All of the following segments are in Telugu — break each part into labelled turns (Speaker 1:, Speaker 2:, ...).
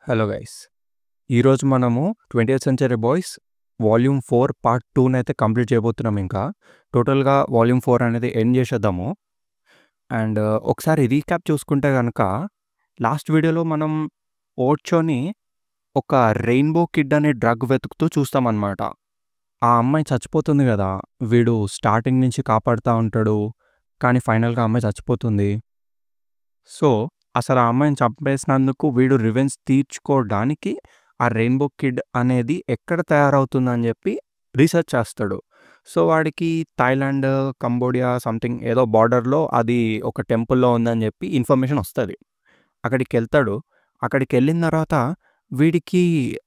Speaker 1: Hello guys. ఈరోజు మనము 20th century boys volume 4 part 2 అయితే కంప్లీట్ చేయబోతున్నాం. ఇంకా టోటల్గా వాల్యూమ్ 4 అనేది ఎండ్ చేసేద్దాము. అండ్ ఒకసారి రీక్యాప్ చూసుకుంటే కనుక లాస్ట్ వీడియోలో మనం ఓర్చోని ఒక రెయిన్బో కిడ్ అనే డ్రగ్ వెతుకుతూ చూస్తామన్నమాట. ఆ అమ్మాయి చచ్చిపోతుంది కదా, వీడు స్టార్టింగ్ నుంచి కాపాడుతూ ఉంటాడు, కానీ ఫైనల్గా అమ్మాయి చచ్చిపోతుంది. సో అసలు ఆ అమ్మాయిని చంపేసినందుకు వీడు రివెంజ్ తీర్చుకోవడానికి ఆ రెయిన్బో కిడ్ అనేది ఎక్కడ తయారవుతుందని చెప్పి రీసెర్చ్ చేస్తాడు. సో వాడికి థాయిలాండ్, కంబోడియా సంథింగ్ ఏదో బార్డర్లో అది ఒక టెంపుల్లో ఉందని చెప్పి ఇన్ఫర్మేషన్ వస్తుంది. అక్కడికి వెళ్తాడు. అక్కడికి వెళ్ళిన తర్వాత వీడికి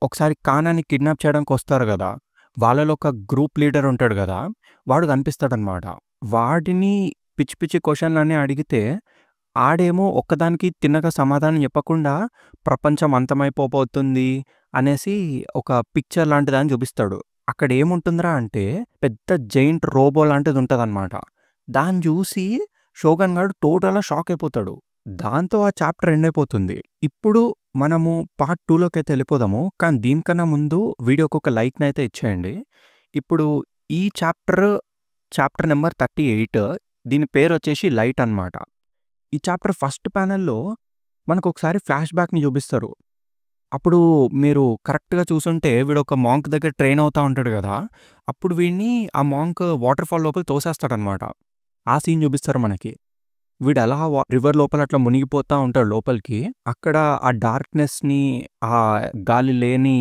Speaker 1: ఒకసారి కానాని కిడ్నాప్ చేయడానికి వస్తారు కదా, వాళ్ళలో ఒక గ్రూప్ లీడర్ ఉంటాడు కదా, వాడు కనిపిస్తాడనమాట. వాడిని పిచ్చి పిచ్చి క్వశ్చన్లన్నీ అడిగితే ఆడేమో ఒక్కదానికి తిన్నగా సమాధానం చెప్పకుండా ప్రపంచం అంతమైపోతుంది అనేసి ఒక పిక్చర్ లాంటిదని చూపిస్తాడు. అక్కడ ఏముంటుందిరా అంటే పెద్ద జైంట్ రోబో లాంటిది ఉంటుందన్నమాట. దాన్ని చూసి షోగన్ గాడు టోటల్గా షాక్ అయిపోతాడు. దాంతో ఆ చాప్టర్ ఎండ్ అయిపోతుంది. ఇప్పుడు మనము పార్ట్ 2లోకి అయితే వెళ్ళిపోదాము. కానీ దీనికన్నా ముందు వీడియోకి ఒక లైక్ని అయితే ఇచ్చేయండి. ఇప్పుడు ఈ చాప్టర్ నెంబర్ 38, దీని పేరు వచ్చేసి లైట్ అన్నమాట. ఈ చాప్టర్ ఫస్ట్ ప్యానెల్లో మనకు ఒకసారి ఫ్లాష్ బ్యాక్ని చూపిస్తారు. అప్పుడు మీరు కరెక్ట్గా చూసుంటే వీడు ఒక మాంక్ దగ్గర ట్రైన్ అవుతూ ఉంటాడు కదా, అప్పుడు వీడిని ఆ మాంక్ వాటర్ ఫాల్ లోపల తోసేస్తాడనమాట. ఆ సీన్ చూపిస్తారు మనకి. వీడు అలా రివర్ లోపల అట్లా మునిగిపోతూ ఉంటాడు లోపలికి. అక్కడ ఆ డార్క్నెస్ని, ఆ గాలి లేని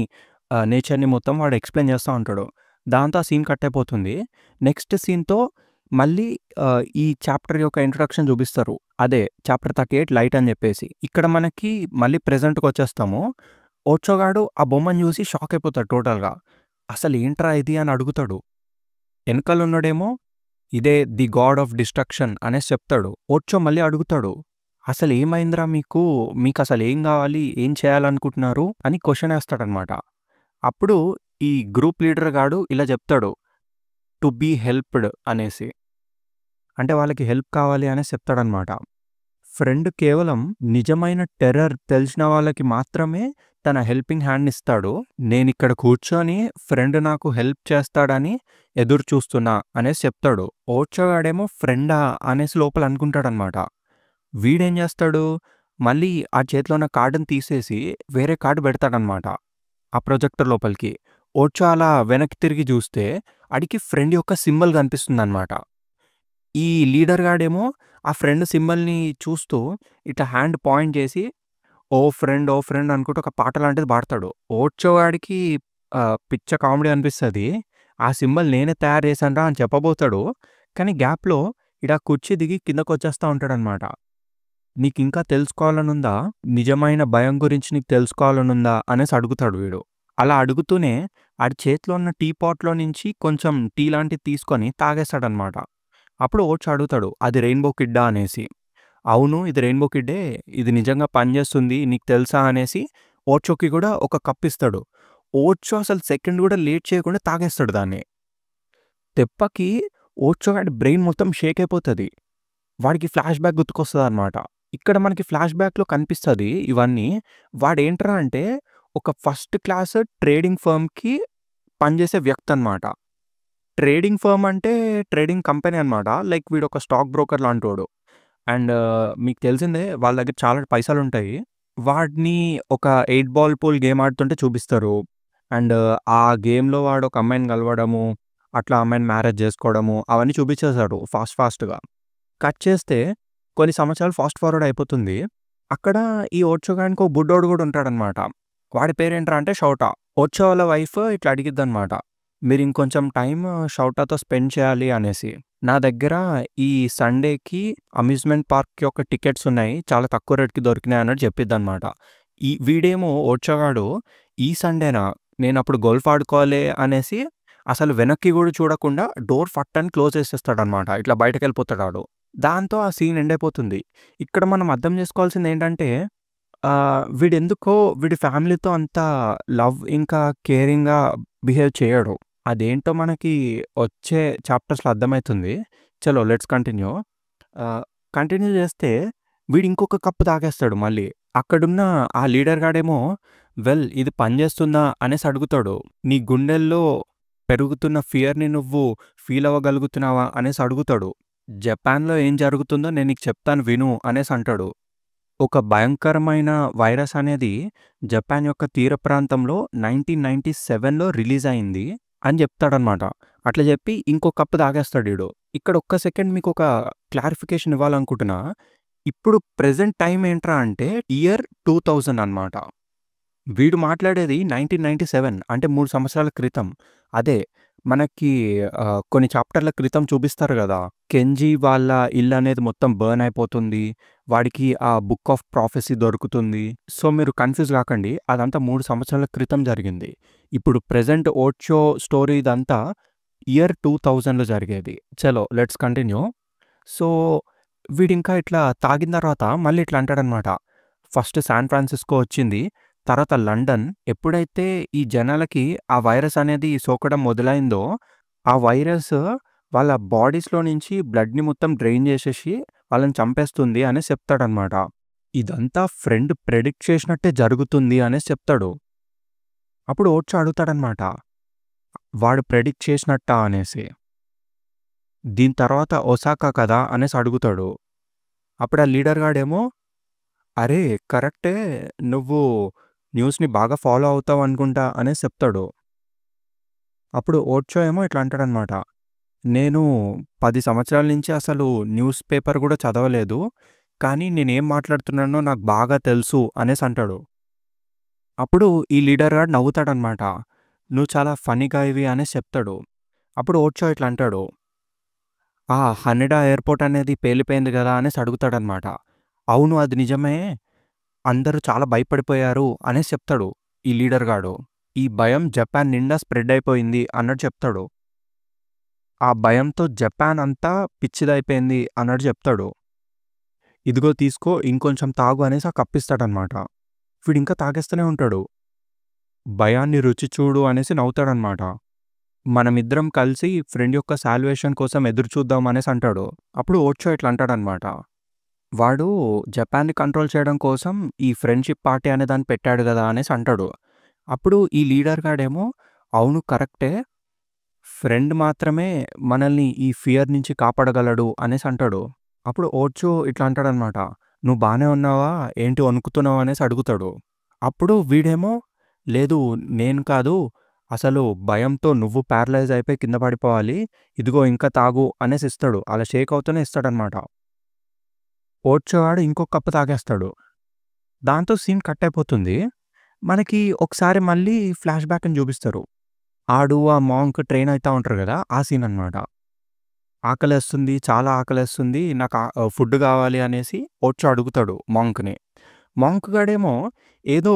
Speaker 1: నేచర్ని మొత్తం వాడు ఎక్స్ప్లెయిన్ చేస్తూ ఉంటాడు. దాంతో ఆ సీన్ కట్ అయిపోతుంది. నెక్స్ట్ సీన్తో మళ్ళీ ఈ చాప్టర్ యొక్క ఇంట్రొడక్షన్ చూపిస్తారు. అదే చాప్టర్ 38 లైట్ అని చెప్పేసి. ఇక్కడ మనకి మళ్ళీ ప్రెజెంట్కి వచ్చేస్తాము. ఓర్చోగాడు ఆ బొమ్మను చూసి షాక్ అయిపోతాడు టోటల్గా. అసలు ఏంట్రా ఇది అని అడుగుతాడు. వెనకాల ఉన్నాడేమో ఇదే ది గాడ్ ఆఫ్ డిస్ట్రక్షన్ అనేసి చెప్తాడు. ఓర్చో మళ్ళీ అడుగుతాడు, అసలు ఏమైందిరా మీకు అసలు ఏం కావాలి, ఏం చేయాలనుకుంటున్నారు అని క్వశ్చన్ వేస్తాడనమాట. అప్పుడు ఈ గ్రూప్ లీడర్ గాడు ఇలా చెప్తాడు, టు బీ హెల్ప్డ్ అనేసి. అంటే వాళ్ళకి హెల్ప్ కావాలి అనేసి చెప్తాడనమాట. ఫ్రెండ్ కేవలం నిజమైన టెర్రర్ తెలిసిన వాళ్ళకి మాత్రమే తన హెల్పింగ్ హ్యాండ్ ఇస్తాడు. నేను ఇక్కడ కూర్చొని ఫ్రెండ్ నాకు హెల్ప్ చేస్తాడని ఎదురు చూస్తున్నా అనేసి చెప్తాడు. ఓర్చోగాడేమో ఫ్రెండా అనేసి లోపల అనుకుంటాడనమాట. వీడేం చేస్తాడు, మళ్ళీ ఆ చేతిలో ఉన్న కార్డుని తీసేసి వేరే కార్డు పెడతాడనమాట ఆ ప్రొజెక్టర్ లోపలికి. ఓర్చో అలా వెనక్కి తిరిగి చూస్తే అడికి ఫ్రెండ్ యొక్క సింబల్ కనిపిస్తుంది అనమాట. ఈ లీడర్ గాడేమో ఆ ఫ్రెండ్ సింబల్ని చూస్తూ ఇట్లా హ్యాండ్ పాయింట్ చేసి ఓ ఫ్రెండ్ అనుకుంటూ ఒక పాట లాంటిది పాడతాడు. ఓర్చో వాడికి పిచ్చ కామెడీ అనిపిస్తుంది. ఆ సింబల్ నేనే తయారు చేశాను రా అని చెప్పబోతాడు. కానీ గ్యాప్లో ఇలా కుర్చీ దిగి కిందకు వచ్చేస్తూ ఉంటాడనమాట. నీకు ఇంకా తెలుసుకోవాలనుందా, నిజమైన భయం గురించి నీకు తెలుసుకోవాలనుందా అనేసి అడుగుతాడు వీడు. అలా అడుగుతూనే ఆడి చేతిలో ఉన్న టీ పాట్లో నుంచి కొంచెం టీ లాంటిది తీసుకొని తాగేస్తాడనమాట. అప్పుడు ఓర్చో అడుగుతాడు, అది రెయిన్బో కిడ్డా అనేసి. అవును, ఇది రెయిన్బో కిడ్డే, ఇది నిజంగా పనిచేస్తుంది, నీకు తెలుసా అనేసి ఓర్చోకి కూడా ఒక కప్ ఇస్తాడు. ఓర్చో అసలు సెకండ్ కూడా లేట్ చేయకుండా తాగేస్తాడు దాన్ని. తెప్పకి ఓర్చో వాడి బ్రెయిన్ మొత్తం షేక్ అయిపోతుంది. వాడికి ఫ్లాష్ బ్యాక్ గుర్తుకొస్తుంది అనమాట. ఇక్కడ మనకి ఫ్లాష్ బ్యాక్లో కనిపిస్తుంది ఇవన్నీ. వాడేంట్రా అంటే ఒక ఫస్ట్ క్లాస్ ట్రేడింగ్ ఫర్మ్కి పనిచేసే వ్యక్తి అనమాట. ట్రేడింగ్ ఫర్మ్ అంటే ట్రేడింగ్ కంపెనీ అనమాట. లైక్ వీడు ఒక స్టాక్ బ్రోకర్ లాంటోడు. అండ్ మీకు తెలిసిందే వాళ్ళ దగ్గర చాలా పైసలు ఉంటాయి. వాడిని ఒక 8 బాల్ పూల్ గేమ్ ఆడుతుంటే చూపిస్తారు. అండ్ ఆ గేమ్లో వాడు ఒక అమ్మాయిని కలవడము, అట్లా అమ్మాయిని మ్యారేజ్ చేసుకోవడము అవన్నీ చూపించేశాడు ఫాస్ట్గా. కట్ చేస్తే కొన్ని సంవత్సరాలు ఫాస్ట్ ఫార్వర్డ్ అయిపోతుంది. అక్కడ ఈ ఓర్చోగానికి ఒక బుడ్డోడు కూడా ఉంటాడనమాట. వాడి పేరేంట్రా అంటే షౌటా. ఓర్చో వాళ్ళ వైఫ్ ఇట్లా అడిగిద్దనమాట, మీరు ఇంకొంచెం టైం షౌటాతో స్పెండ్ చేయాలి అనేసి. నా దగ్గర ఈ సండేకి అమ్యూజ్మెంట్ పార్క్ యొక్క టికెట్స్ ఉన్నాయి, చాలా తక్కువ రేట్కి దొరికినాయి అన్నట్టు చెప్పిద్దనమాట. వీడేమో ఓర్చోగాడు, ఈ సండేనా, నేను అప్పుడు గోల్ఫ్ ఆడుకోవాలి అనేసి అసలు వెనక్కి కూడా చూడకుండా డోర్ ఫట్టని క్లోజ్ చేసేస్తాడనమాట. ఇట్లా బయటకు వెళ్ళిపోతాడు. దాంతో ఆ సీన్ ఎండ్ అయిపోతుంది. ఇక్కడ మనం అర్థం చేసుకోవాల్సింది ఏంటంటే వీడెందుకో వీడి ఫ్యామిలీతో అంత లవ్ ఇంకా కేరింగ్గా బిహేవ్ చేయడు. అదేంటో మనకి వచ్చే చాప్టర్స్లో అర్థమవుతుంది. చలో లెట్స్ కంటిన్యూ. కంటిన్యూ చేస్తే వీడు ఇంకొక కప్పు తాగేస్తాడు మళ్ళీ. అక్కడున్న ఆ లీడర్ గాడేమో ఇది పనిచేస్తుందా అనేసి అడుగుతాడు. నీ గుండెల్లో పెరుగుతున్న ఫియర్‌ని నువ్వు ఫీల్ అవ్వగలుగుతున్నావా అనేసి అడుగుతాడు. జపాన్‌లో ఏం జరుగుతుందో నేను నీకు చెప్తాను విను అనేసి అంటాడు. ఒక భయంకరమైన వైరస్ అనేది జపాన్ యొక్క తీర ప్రాంతంలో 1997లో రిలీజ్ అయింది అని చెప్తాడనమాట. అట్లా చెప్పి ఇంకో కప్ తాగేస్తాడు ఈడు. ఇక్కడ ఒక్క సెకండ్ మీకు ఒక క్లారిఫికేషన్ ఇవ్వాలనుకుంటున్నా. ఇప్పుడు ప్రెజెంట్ టైమ్ ఏంట్రా అంటే ఇయర్ 2000 అనమాట. వీడు మాట్లాడేది 1997 అంటే 3 సంవత్సరాల క్రితం. అదే మనకి కొన్ని చాప్టర్ల క్రితం చూపిస్తారు గదా! కెంజీ వాళ్ళ ఇల్లనేది మొత్తం బర్న్ అయిపోతుంది. వాడికి ఆ బుక్ ఆఫ్ ప్రాఫెసీ దొరుకుతుంది. సో, మీరు కన్‌ఫ్యూజ్ గాకండి. అదంతా 3 సంవత్సరాల క్రితం జరిగింది. ఇప్పుడు ప్రెజెంట్ ఓచో స్టోరీ ఇదంతా ఇయర్ 2000లో జరిగేది. చలో లెట్స్ కంటిన్యూ. సో, వీడింకా ఇట్లా తాగిన తర్వాత మళ్ళీ ఇట్లా అంటాడనమాట. ఫస్ట్ శాన్ ఫ్రాన్సిస్కో వచ్చింది. తర్వాత లండన్. ఎప్పుడైతే ఈ జనాలకి ఆ వైరస్ అనేది సోకడం మొదలైందో, ఆ వైరస్ వాళ్ళ బాడీస్‌లో నుంచి బ్లడ్‌ని మొత్తం డ్రైన్ చేసేసి వాళ్ళని చంపేస్తుంది అనేసి చెప్తాడనమాట. ఇదంతా ఫ్రెండ్ ప్రెడిక్ట్ చేసినట్టే జరుగుతుంది అనేసి చెప్తాడు. అప్పుడు ఓర్చో అడుగుతాడనమాట. వాడు ప్రెడిక్ట్ చేసినట్టా అనేసి. దీని తర్వాత ఒసాకా కదా అనేసి అడుగుతాడు. అప్పుడు ఆ లీడర్ గాడేమో, అరే! కరెక్టే. నువ్వు న్యూస్‌ని బాగా ఫాలో అవుతావనుకుంటా అనేసి చెప్తాడు. అప్పుడు ఓర్చో ఏమో ఇట్లా అంటాడనమాట. నేను 10 సంవత్సరాల నుంచి అసలు న్యూస్ పేపర్ గూడా చదవలేదు. కానీ నేనేం మాట్లాడుతున్నానో నాకు బాగా తెలుసు అనేసి అంటాడు. అప్పుడు ఈ లీడర్ గాడు నవ్వుతాడనమాట. నువ్వు చాలా ఫన్నీ గాయివి అనేసి చెప్తాడు. అప్పుడు ఓర్చో ఇట్లా అంటాడు. ఆ! హనెడా ఎయిర్‌పోర్ట్ అనేది పేలిపోయింది గదా! అనేసి అడుగుతాడనమాట. అవును అది నిజమే. అందరూ చాలా భయపడిపోయారు అనేసి చెప్తాడు ఈ లీడర్ గాడు. ఈ భయం జపాన్ నిండా స్ప్రెడ్ అయిపోయింది అన్నట్టు చెప్తాడు. ఆ భయంతో జపాన్ అంతా పిచ్చిదయిపోయింది అన్నట్టు చెప్తాడు. ఇదిగో తీసుకో ఇంకొంచెం తాగు అనేసి ఆ కప్పిస్తాడనమాట. వీడింకా తాగేస్తూనే ఉంటాడు. భయాన్ని రుచి చూడు అనేసి నవ్వుతాడనమాట. మనమిద్దరం కలిసి ఫ్రెండ్ యొక్క సాల్వేషన్ కోసం ఎదురు చూద్దాం అనేసి అంటాడు. అప్పుడు ఓర్చో ఇట్లా అంటాడనమాట. వాడు జపాన్‌ని కంట్రోల్ చేయడం కోసం ఈ ఫ్రెండ్‌షిప్ పార్టీ అనే దాన్ని పెట్టాడు గదా! అనేసి అంటాడు. అప్పుడు ఈ లీడర్ గాడేమో అవును కరెక్టే. ఫ్రెండ్ మాత్రమే మనల్ని ఈ ఫియర్ నుంచి కాపాడగలడు అనేసి అంటాడు. అప్పుడు ఓర్చో ఇట్లా అంటాడనమాట. నువ్వు బానే ఉన్నావా? ఏంటి వణుకుతున్నావు అనేసి అడుగుతాడు. అప్పుడు వీడేమో లేదు నేను కాదు. అసలు భయంతో నువ్వు ప్యారలైజ్ అయిపోయి కింద పడిపోవాలి. ఇదిగో ఇంకా తాగు అనేసి ఇస్తాడు. అలా షేక్ అవుతూనే ఇస్తాడనమాట. ఓర్చో వాడు ఇంకో కప్ తాగేస్తాడు. దాంతో సీన్ కట్ అయిపోతుంది. మనకి ఒకసారి మళ్ళీ ఫ్లాష్ బ్యాక్‌ని చూపిస్తారు. ఆడు ఆ మాంక్ ట్రైన్ అయితా ఉంటారు గదా! ఆ సీన్ అనమాట. ఆకలేస్తుంది, చాలా ఆకలేస్తుంది. నాకు ఫుడ్ కావాలి అనేసి ఓర్చో అడుగుతాడు మాంక్‌ని. మాంక్ గాడేమో ఏదో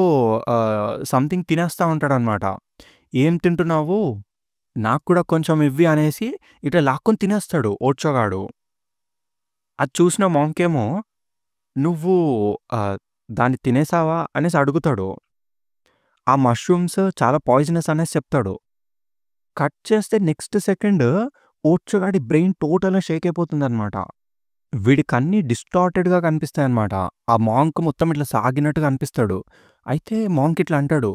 Speaker 1: సంథింగ్ తినేస్తా ఉంటాడనమాట. ఏం తింటున్నావు? నాకు కూడా కొంచెం ఇవ్వి అనేసి ఇట్లా లాక్కొని తినేస్తాడు ఓర్చో గాడు. అది చూసిన మాంకేమో నువ్వు ఆహ్, దాన్ని తినేసావా అనేసి అడుగుతాడు. ఆ మష్రూమ్స్ చాలా పాయిజనస్ అనేసి చెప్తాడు. కట్ చేస్తే నెక్స్ట్ సెకండ్ ఓర్చోగాడి బ్రెయిన్ టోటల్‌గా షేక్ అయిపోతుందనమాట. వీడికన్నీ డిస్టార్టెడ్‌గా కనిపిస్తాయనమాట. ఆ మాంక్ మొత్తం ఇట్లా సాగినట్టుగా అనిపిస్తాడు. అయితే మాంక్ ఇట్లా అంటాడు,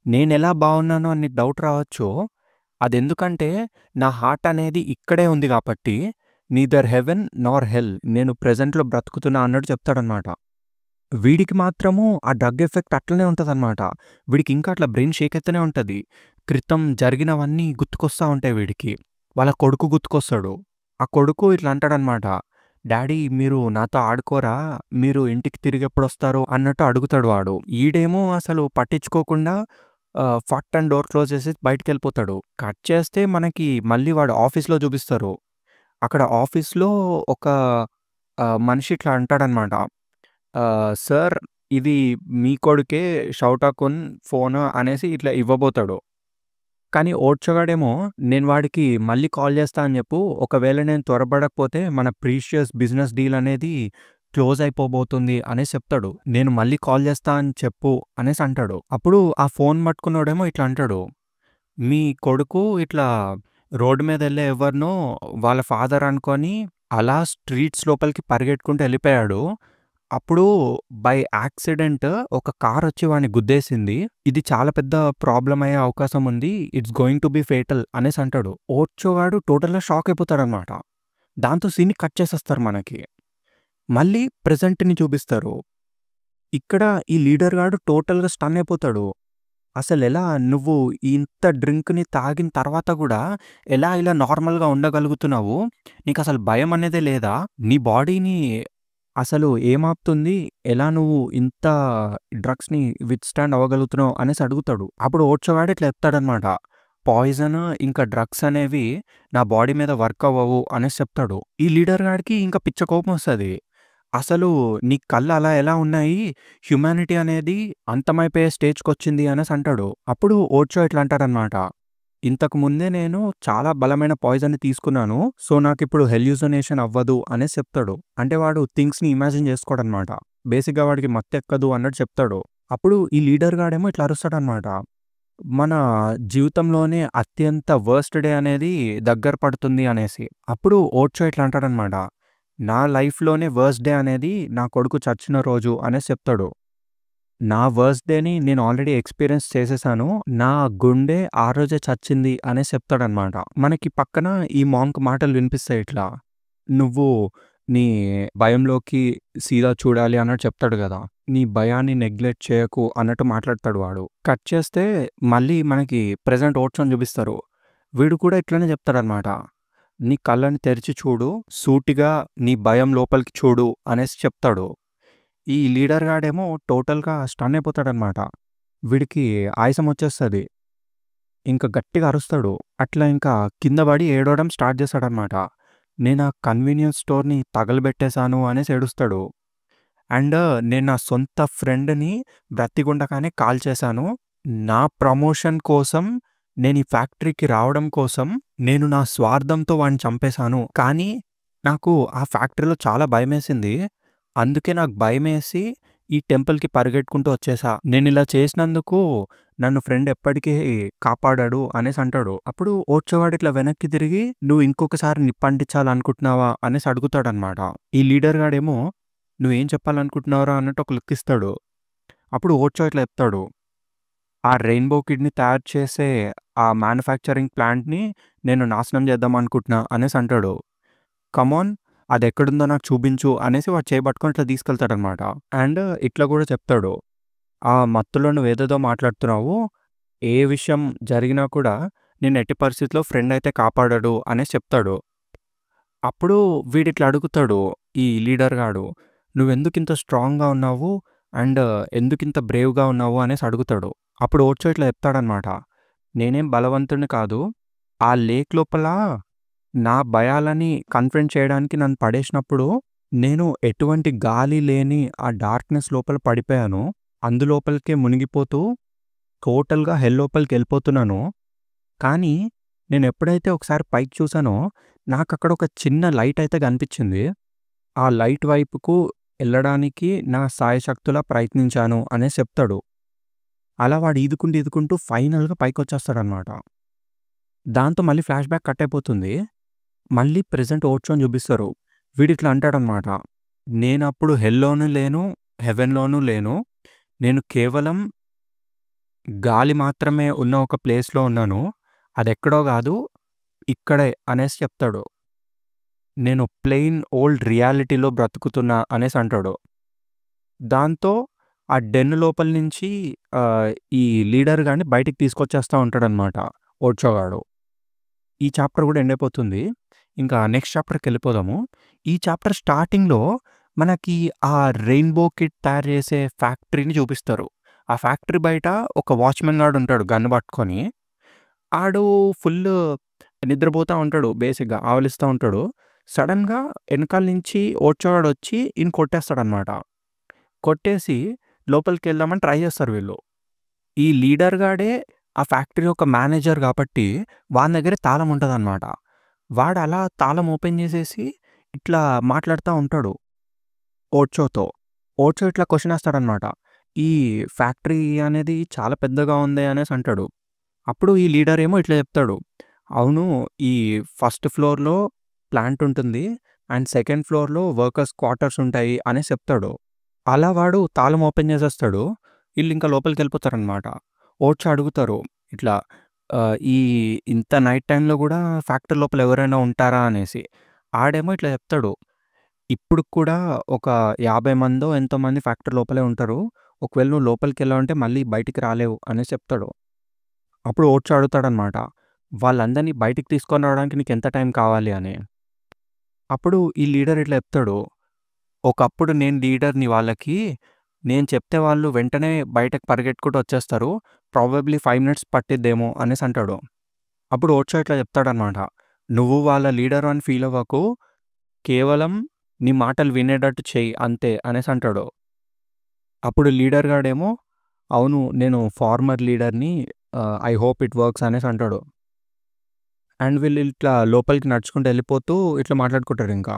Speaker 1: నేనెలా బావున్నానో అని నీకు డౌట్ రావచ్చో, అదెందుకంటే నా హార్ట్ అనేది ఇక్కడే ఉంది కాబట్టి, నీదర్ హెవెన్ నార్ హెల్ నేను ప్రెజెంట్‌లో బ్రతుకుతున్నా అన్నట్టు చెప్తాడనమాట. వీడికి మాత్రము ఆ డ్రగ్ ఎఫెక్ట్ అట్లనే ఉంటదనమాట. వీడికి ఇంకా అట్లా బ్రెయిన్ షేక్ అయితేనే ఉంటది. క్రితం జరిగినవన్నీ గుర్తుకొస్తా ఉంటాయి వీడికి. వాళ్ళ కొడుకు గుర్తుకొస్తాడు. ఆ కొడుకు ఇట్లా అంటాడనమాట. డాడీ మీరు నాతో ఆడుకోరా? మీరు ఇంటికి తిరిగెప్పుడొస్తారు? అన్నట్టు అడుగుతాడు వాడు. ఈడేమో అసలు పట్టించుకోకుండా ఫట్ అని డోర్ క్లోజ్ చేసి బయటికెళ్ళిపోతాడు. కట్ చేస్తే మనకి మళ్ళీ వాడు ఆఫీస్‌లో చూపిస్తారు. అక్కడ ఆఫీస్‌లో ఒక మనిషి ఇట్లా అంటాడనమాట. సార్ ఇది మీ కొడుకే షౌటాకున్ ఫోను అనేసి ఇట్లా ఇవ్వబోతాడు. కానీ ఓర్చగాడేమో నేను వాడికి మళ్ళీ కాల్ చేస్తా అని చెప్పు. ఒకవేళ నేను త్వరపడకపోతే మన ప్రీషియస్ బిజినెస్ డీల్ అనేది క్లోజ్ అయిపోబోతుంది అనేసి చెప్తాడు. నేను మళ్ళీ కాల్ చేస్తా అని చెప్పు అనేసి అంటాడు. అప్పుడు ఆ ఫోన్ పట్టుకున్నోడేమో ఇట్లా అంటాడు. మీ కొడుకు ఇట్లా రోడ్డు మీదెళ్ళే ఎవరినో వాళ్ళ ఫాదర్ అనుకోని అలా స్ట్రీట్స్ లోపలికి పరిగెట్టుకుంటూ ఎళ్ళిపోయాడు. అప్పుడు బై యాక్సిడెంట్ ఒక కారొచ్చి వాడిని గుద్దేసింది. ఇది చాలా పెద్ద ప్రాబ్లమ్ అయ్యే అవకాశం ఉంది. It's going to be fatal అనేసి అంటాడు. ఓర్చో గాడు టోటల్‌గా షాక్ అయిపోతాడనమాట. దాంతో సీన్‌ని కట్ చేసేస్తారు మనకి. మళ్ళీ ప్రెజెంట్‌ని చూపిస్తారు. ఇక్కడ ఈ లీడర్ గాడు టోటల్‌గా స్టన్ అయిపోతాడు. అసలెలా నువ్వు ఇంత డ్రింక్‌ని తాగిన తర్వాత గూడా ఎలా ఇలా నార్మల్‌గా ఉండగలుగుతున్నావు? నీకసలు భయం అనేదే లేదా? నీ బాడీని అసలు ఏమాపుతుంది? ఎలా నువ్వు ఇంత డ్రగ్స్‌ని విత్‌స్టాండ్ అవ్వగలుగుతున్నావు అనేసి అడుగుతాడు. అప్పుడు ఓర్చోగాడు ఇట్లా చెప్తాడనమాట. పాయిజన్ ఇంకా డ్రగ్స్ అనేవి నా బాడీ మీద వర్క్ అవ్వవు అనేసి చెప్తాడు. ఈ లీడర్ గాడికి ఇంకా పిచ్చ కోపమొస్తది. అసలు నీ కళ్ళు అలా ఎలా ఉన్నాయి? హ్యుమానిటీ అనేది అంతమైపోయే స్టేజ్‌కొచ్చింది అనేసి అంటాడు. అప్పుడు ఓర్చో ఇట్లా అంటాడనమాట. ఇంతకు ముందే నేను చాలా బలమైన పాయిజన్‌ని తీసుకున్నాను. సో, నాకిప్పుడు హెల్యూసినేషన్ అవ్వదు అనేసి చెప్తాడు. అంటే వాడు థింగ్స్‌ని ఇమాజిన్ చేసుకోడనమాట. బేసిక్‌గా వాడికి మత్తెక్కదు అన్నట్టు చెప్తాడు. అప్పుడు ఈ లీడర్ గాడేమో ఇట్లా అరుస్తాడనమాట. మన జీవితంలోనే అత్యంత వర్స్ట్ డే అనేది దగ్గర పడుతుంది అనేసి. అప్పుడు ఓర్చో ఇట్లా అంటాడనమాట. నా లైఫ్‌లోనే వర్స్ట్ డే అనేది నా కొడుకు చచ్చిన రోజు అనేసి చెప్తాడు. నా వర్స్ట్ డేని నేను ఆల్రెడీ ఎక్స్‌పీరియన్స్ చేసేసాను. నా గుండె ఆ రోజే చచ్చింది అనేసి చెప్తాడనమాట. మనకి పక్కన ఈ మాంక్ మాటలు వినిపిస్తాయి ఇట్లా. నువ్వు నీ భయంలోకి సీదా చూడాలి అన్నట్టు చెప్తాడు గదా! నీ భయాన్ని నెగ్లెక్ట్ చేయకు అన్నట్టు మాట్లాడతాడు వాడు. కట్ చేస్తే మళ్ళీ మనకి ప్రెజెంట్ ఓట్సని చూపిస్తారు. వీడు కూడా ఇట్లనే చెప్తాడనమాట. నీ కళ్ళని తెరిచి చూడు, సూటిగా నీ భయం లోపలికి చూడు అనేసి చెప్తాడు. ఈ లీడర్ గాడేమో టోటల్‌గా స్టన్ అయిపోతాడనమాట. వీడికి ఆయాసం వచ్చేస్తది. ఇంక గట్టిగా అరుస్తాడు. అట్లా ఇంకా కింద పడి ఏడవడం స్టార్ట్ చేస్తాడనమాట. నేను ఆ కన్వీనియన్స్ స్టోర్‌ని తగలబెట్టేశాను అనేసి ఏడుస్తాడు. అండ్ నేను నా సొంత ఫ్రెండ్‌ని బ్రతికుండగానే కాల్చేశాను. నా ప్రమోషన్ కోసం నేను ఈ ఫ్యాక్టరీకి రావడం కోసం నేను నా స్వార్థంతో వాడిని చంపేశాను. కానీ నాకు ఆ ఫ్యాక్టరీలో చాలా భయమేసింది. అందుకే నాకు భయమేసి ఈ టెంపుల్‌కి పరిగెట్టుకుంటూ వచ్చేసా. నేనిలా చేసినందుకు నన్ను ఫ్రెండ్ ఎప్పటికీ కాపాడాడు అనేసి అంటాడు. అప్పుడు ఓర్చోగాడు ఇట్లా వెనక్కి తిరిగి నువ్వు ఇంకొకసారి నిప్పంటించాలనుకుంటున్నావా అనేసి అడుగుతాడనమాట. ఈ లీడర్ గాడేమో నువ్వేం చెప్పాలనుకుంటున్నావురా అన్నట్టు ఒక లుక్ ఇస్తాడు. అప్పుడు ఓర్చో ఇట్లా చెప్తాడు. ఆ రెయిన్‌బో కిడ్‌ని తయారు చేసే ఆ మ్యానుఫ్యాక్చరింగ్ ప్లాంట్‌ని నేను నాశనం చేద్దాం అనుకుంటున్నా అనేసి అంటాడు. కమాన్ అదెక్కడుందో నాకు చూపించు అనేసి వాడు చేయి పట్టుకొని ఇట్లా తీసుకెళ్తాడనమాట. అండ్ ఇట్లా కూడా చెప్తాడు. ఆ మత్తులో నువ్వేదేదో మాట్లాడుతున్నావు. ఏ విషయం జరిగినా కూడా నిన్ను ఎట్టి పరిస్థితిలో ఫ్రెండ్ అయితే కాపాడడు అనేసి చెప్తాడు. అప్పుడు వీడిట్లా అడుగుతాడు ఈ లీడర్ గాడు. నువ్వెందుకింత స్ట్రాంగ్‌గా ఉన్నావు? అండ్ ఎందుకింత బ్రేవ్‌గా ఉన్నావు అనేసి అడుగుతాడు. అప్పుడు ఓర్చో ఇట్లా చెప్తాడనమాట. నేనేం బలవంతుడిని కాదు. ఆ లేక్ లోపల నా భయాలని కన్ఫ్రంట్ చేయడానికి నన్ను పడేసినప్పుడు నేను ఎటువంటి గాలి లేని ఆ డార్క్‌నెస్ లోపల పడిపోయాను. అందులోపలికే మునిగిపోతూ టోటల్‌గా హెల్ లోపలికెళ్ళిపోతున్నాను. కానీ నేనెప్పుడైతే ఒకసారి పైకి చూసానో నాకక్కడ ఒక చిన్న లైట్ అయితే కనిపించింది. ఆ లైట్ వైపుకు ఎళ్ళడానికి నా శాయశక్తులా ప్రయత్నించాను అనేసి చెప్తాడు. అలా వాడు ఈదుకుంటూ, ఈదుకుంటూ ఫైనల్‌గా పైకొచ్చేస్తాడనమాట. దాంతో మళ్ళీ ఫ్లాష్ బ్యాక్ కట్ అయిపోతుంది. మళ్ళీ ప్రెజెంట్ ఓర్చోని చూపిస్తారు. వీడిట్లా అంటాడనమాట. నేనప్పుడు హెల్‌లోనూ లేను, హెవెన్‌లోనూ లేను. నేను కేవలం గాలి మాత్రమే ఉన్న ఒక ప్లేస్‌లో ఉన్నాను. అదెక్కడో గాదు, ఇక్కడే అనేసి చెప్తాడు. నేను ప్లెయిన్ ఓల్డ్ రియాలిటీలో బ్రతుకుతున్నా అనేసి అంటాడు. దాంతో ఆ డెన్ లోపల నుంచి ఈ లీడర్ గాడిని బయటికి తీసుకొచ్చేస్తా ఉంటాడనమాట ఓర్చో గాడు. ఈ చాప్టర్ కూడా ఎండ్ అయిపోతుంది. ఇంకా నెక్స్ట్ చాప్టర్‌కెళ్ళిపోదాము. ఈ చాప్టర్ స్టార్టింగ్‌లో మనకి ఆ రెయిన్‌బో కిడ్ తయారు చేసే ఫ్యాక్టరీని చూపిస్తారు. ఆ ఫ్యాక్టరీ బయట ఒక వాచ్‌మెన్ గాడు ఉంటాడు గన్ పట్టుకొని. ఆడు ఫుల్లు నిద్రపోతా ఉంటాడు బేసిక్‌గా ఆవలిస్తా ఉంటాడు. సడెన్‌గా ఎనకాల నుంచి ఓర్చో గాడొచ్చి ఈయన్ని కొట్టేస్తాడనమాట. కొట్టేసి లోపలికెళ్దామని ట్రై చేస్తారు వీళ్ళు. ఈ లీడర్ గాడే ఆ ఫ్యాక్టరీ యొక్క మేనేజర్ కాబట్టి వాని దగ్గరే తాళం ఉంటదనమాట. వాడలా తాళం ఓపెన్ చేసేసి ఇట్లా మాట్లాడుతా ఉంటాడు ఓర్చోతో. ఓర్చో ఇట్లా క్వెషన్ ఏస్తాడనమాట. ఈ ఫ్యాక్టరీ అనేది చాలా పెద్దగా ఉంది అనేసి అంటాడు. అప్పుడు ఈ లీడర్ ఏమో ఇట్లా చెప్తాడు. అవును, ఈ ఫస్ట్ ఫ్లోర్‌లో ప్లాంట్ ఉంటుంది. అండ్ సెకండ్ ఫ్లోర్‌లో వర్కర్స్ క్వార్టర్స్ ఉంటాయి అనేసి చెప్తాడు. అలా వాడు తాళం ఓపెన్ చేసేస్తాడు. ఈళ్ళింకా లోపలికెళ్ళిపోతారనమాట. ఓడ్చి అడుగుతారు ఇట్లా ఈ ఇంత నైట్ టైమ్‌లో గూడా ఫ్యాక్టరీ లోపల ఎవరైనా ఉంటారా అనేసి. ఆడేమో ఇట్లా చెప్తాడు. ఇప్పుడుకి కూడా ఒక 50 మందో ఎంతో మంది ఫ్యాక్టరీ లోపలే ఉంటారు. ఒకవేళ నువ్వు లోపలికెళ్ళావంటే మళ్ళీ బయటికి రాలేవు అనేసి చెప్తాడు. అప్పుడు ఓడ్చి అడుగుతాడనమాట. వాళ్ళందరిని బయటికి తీసుకొని రావడానికి నీకెంత టైం కావాలి అని. అప్పుడు ఈ లీడర్ ఇట్లా చెప్తాడు. ఒకప్పుడు నేను లీడర్‌ని వాళ్ళకి. నేను చెప్తే వాళ్ళు వెంటనే బయటకి పరిగెట్టుకుంటూ వచ్చేస్తారు. ప్రాబబ్లీ 5 మినిట్స్ పట్టిద్దేమో అనేసి అంటాడు. అప్పుడు ఓడ్చో ఇట్లా చెప్తాడనమాట. నువ్వు వాళ్ళ లీడరు అని ఫీల్ అవ్వకు. కేవలం నీ మాటలు వినేటట్టు చెయ్యి అంతే అనేసి అంటాడు. అప్పుడు లీడర్ గాడేమో అవును నేను ఫార్మర్ లీడర్‌ని ఐ హోప్ ఇట్ వర్క్స్ అనేసి అంటాడు. అండ్ వీళ్ళు ఇట్లా లోపలికి నడుచుకుంటూ వెళ్ళిపోతూ ఇట్లా మాట్లాడుకుంటారింకా.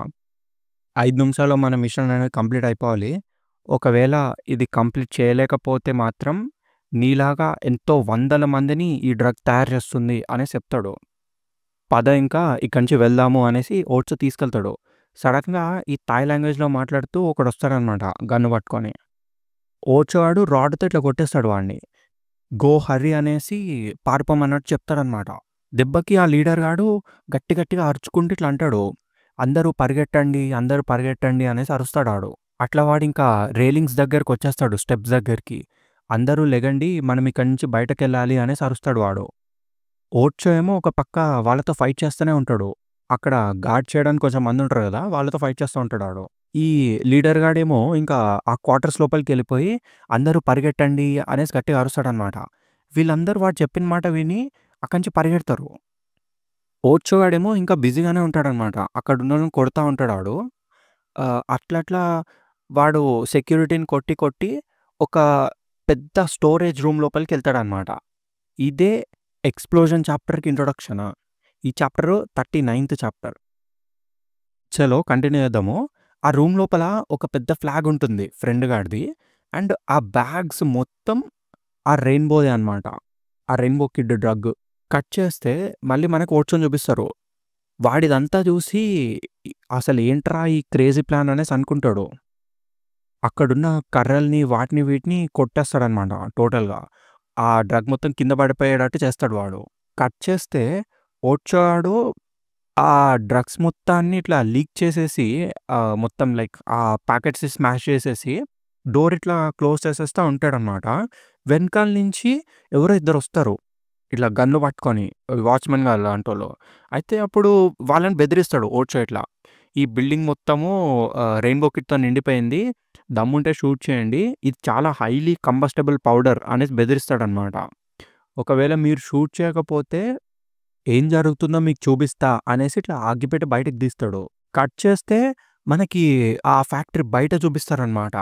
Speaker 1: 5 నిమిషాల్లో మన మిషన్ అనేది కంప్లీట్ అయిపోవాలి. ఒకవేళ ఇది కంప్లీట్ చేయలేకపోతే మాత్రం నీలాగా ఎంతో వందల మందిని ఈ డ్రగ్ తయారు చేస్తుంది అనేసి చెప్తాడు. పద ఇంకా ఇక్కడి నుంచి వెళ్దాము అనేసి ఓట్స్ తీసుకెళ్తాడు. సడన్‌గా ఈ థాయ్ లాంగ్వేజ్‌లో మాట్లాడుతూ ఒకడొస్తాడనమాట గన్ను పట్టుకొని. ఓచో వాడు రాడ్‌తో ఇట్లా కొట్టేస్తాడు వాడిని. గో హర్రీ అనేసి పారిపోమన్నట్టు చెప్తాడనమాట. దెబ్బకి ఆ లీడర్ గాడు గట్టి గట్టిగా అరుచుకుంటూ ఇట్లా అంటాడు. అందరూ పరిగెట్టండి, అందరూ పరిగెట్టండి అనేసి అరుస్తాడాడు. అట్లా వాడింకా రైలింగ్స్ దగ్గరకొచ్చేస్తాడు స్టెప్స్ దగ్గరికి. అందరూ లెగండి మనం ఇక్కడి నుంచి బయటకెళ్ళాలి అనేసి అరుస్తాడు వాడు. ఓడ్చో ఏమో ఒక పక్క వాళ్ళతో ఫైట్ చేస్తూనే ఉంటాడు. అక్కడ గార్డ్ చేయడానికి కొంచెం మందుంటారు గదా! వాళ్ళతో ఫైట్ చేస్తూ ఉంటాడాడు. ఈ లీడర్ గాడేమో ఇంకా ఆ క్వార్టర్స్ లోపలికెళ్ళిపోయి అందరూ పరిగెట్టండి అనేసి గట్టిగా అరుస్తాడనమాట. వీళ్ళందరూ వాడు చెప్పిన మాట విని అక్కడి నుంచి పరిగెడతారు. ఓడ్చో గాడేమో ఇంకా బిజీగానే ఉంటాడనమాట. అక్కడున్నోళ్ళని కొడతా ఉంటాడాడు. అట్లట్లా వాడు సెక్యూరిటీని కొట్టి కొట్టి ఒక పెద్ద స్టోరేజ్ రూమ్ లోపలికెళ్తాడనమాట. ఇదే ఎక్స్‌ప్లోజన్ చాప్టర్‌కి ఇంట్రొడక్షన్. ఈ చాప్టరు 39థ్ చాప్టర్. చలో కంటిన్యూ చేద్దాము. ఆ రూమ్ లోపల ఒక పెద్ద ఫ్లాగ్ ఉంటుంది ఫ్రెండ్ గాడిది. అండ్ ఆ బ్యాగ్స్ మొత్తం ఆ రెయిన్‌బోదే అనమాట. ఆ రెయిన్‌బో కిడ్ డ్రగ్. కట్ చేస్తే మళ్ళీ మనకు ఓడ్సోని చూపిస్తారు. వాడిదంతా చూసి అసలేంట్రా ఈ క్రేజీ ప్లాన్ అనేసి అనుకుంటాడు. అక్కడున్న కర్రల్ని వాటిని వీటిని కొట్టేస్తాడనమాట టోటల్‌గా. ఆ డ్రగ్ మొత్తం కింద పడిపోయేటట్టు చేస్తాడు వాడు. కట్ చేస్తే ఓడ్చో వాడు ఆ డ్రగ్స్ మొత్తాన్ని ఇట్లా లీక్ చేసేసి మొత్తం లైక్ ఆ ప్యాకెట్స్‌ని స్మాష్ చేసేసి డోర్ ఇట్లా క్లోజ్ చేసేస్తా ఉంటాడనమాట. వెనకాల నుంచి ఎవరో ఇద్దరొస్తారు. ఇట్లా గన్‌లు పట్టుకొని వాచ్‌మెన్ గాళ్ళు లాంటోళ్ళు. అయితే అప్పుడు వాళ్ళని బెదిరిస్తాడు ఓడ్చో ఇట్లా. ఈ బిల్డింగ్ మొత్తము రెయిన్‌బో కిట్‌తో నిండిపోయింది. దమ్ముంటే షూట్ చేయండి. ఇది చాలా హైలీ కంబస్టబుల్ పౌడర్ అనేసి బెదిరిస్తాడనమాట. ఒకవేళ మీరు షూట్ చేయకపోతే ఏం జరుగుతుందో మీకు చూపిస్తా అనేసి ఇట్లా అగ్గిపెట్టి బయటకి తీస్తాడు. కట్ చేస్తే మనకి ఆ ఫ్యాక్టరీ బయట చూపిస్తారనమాట.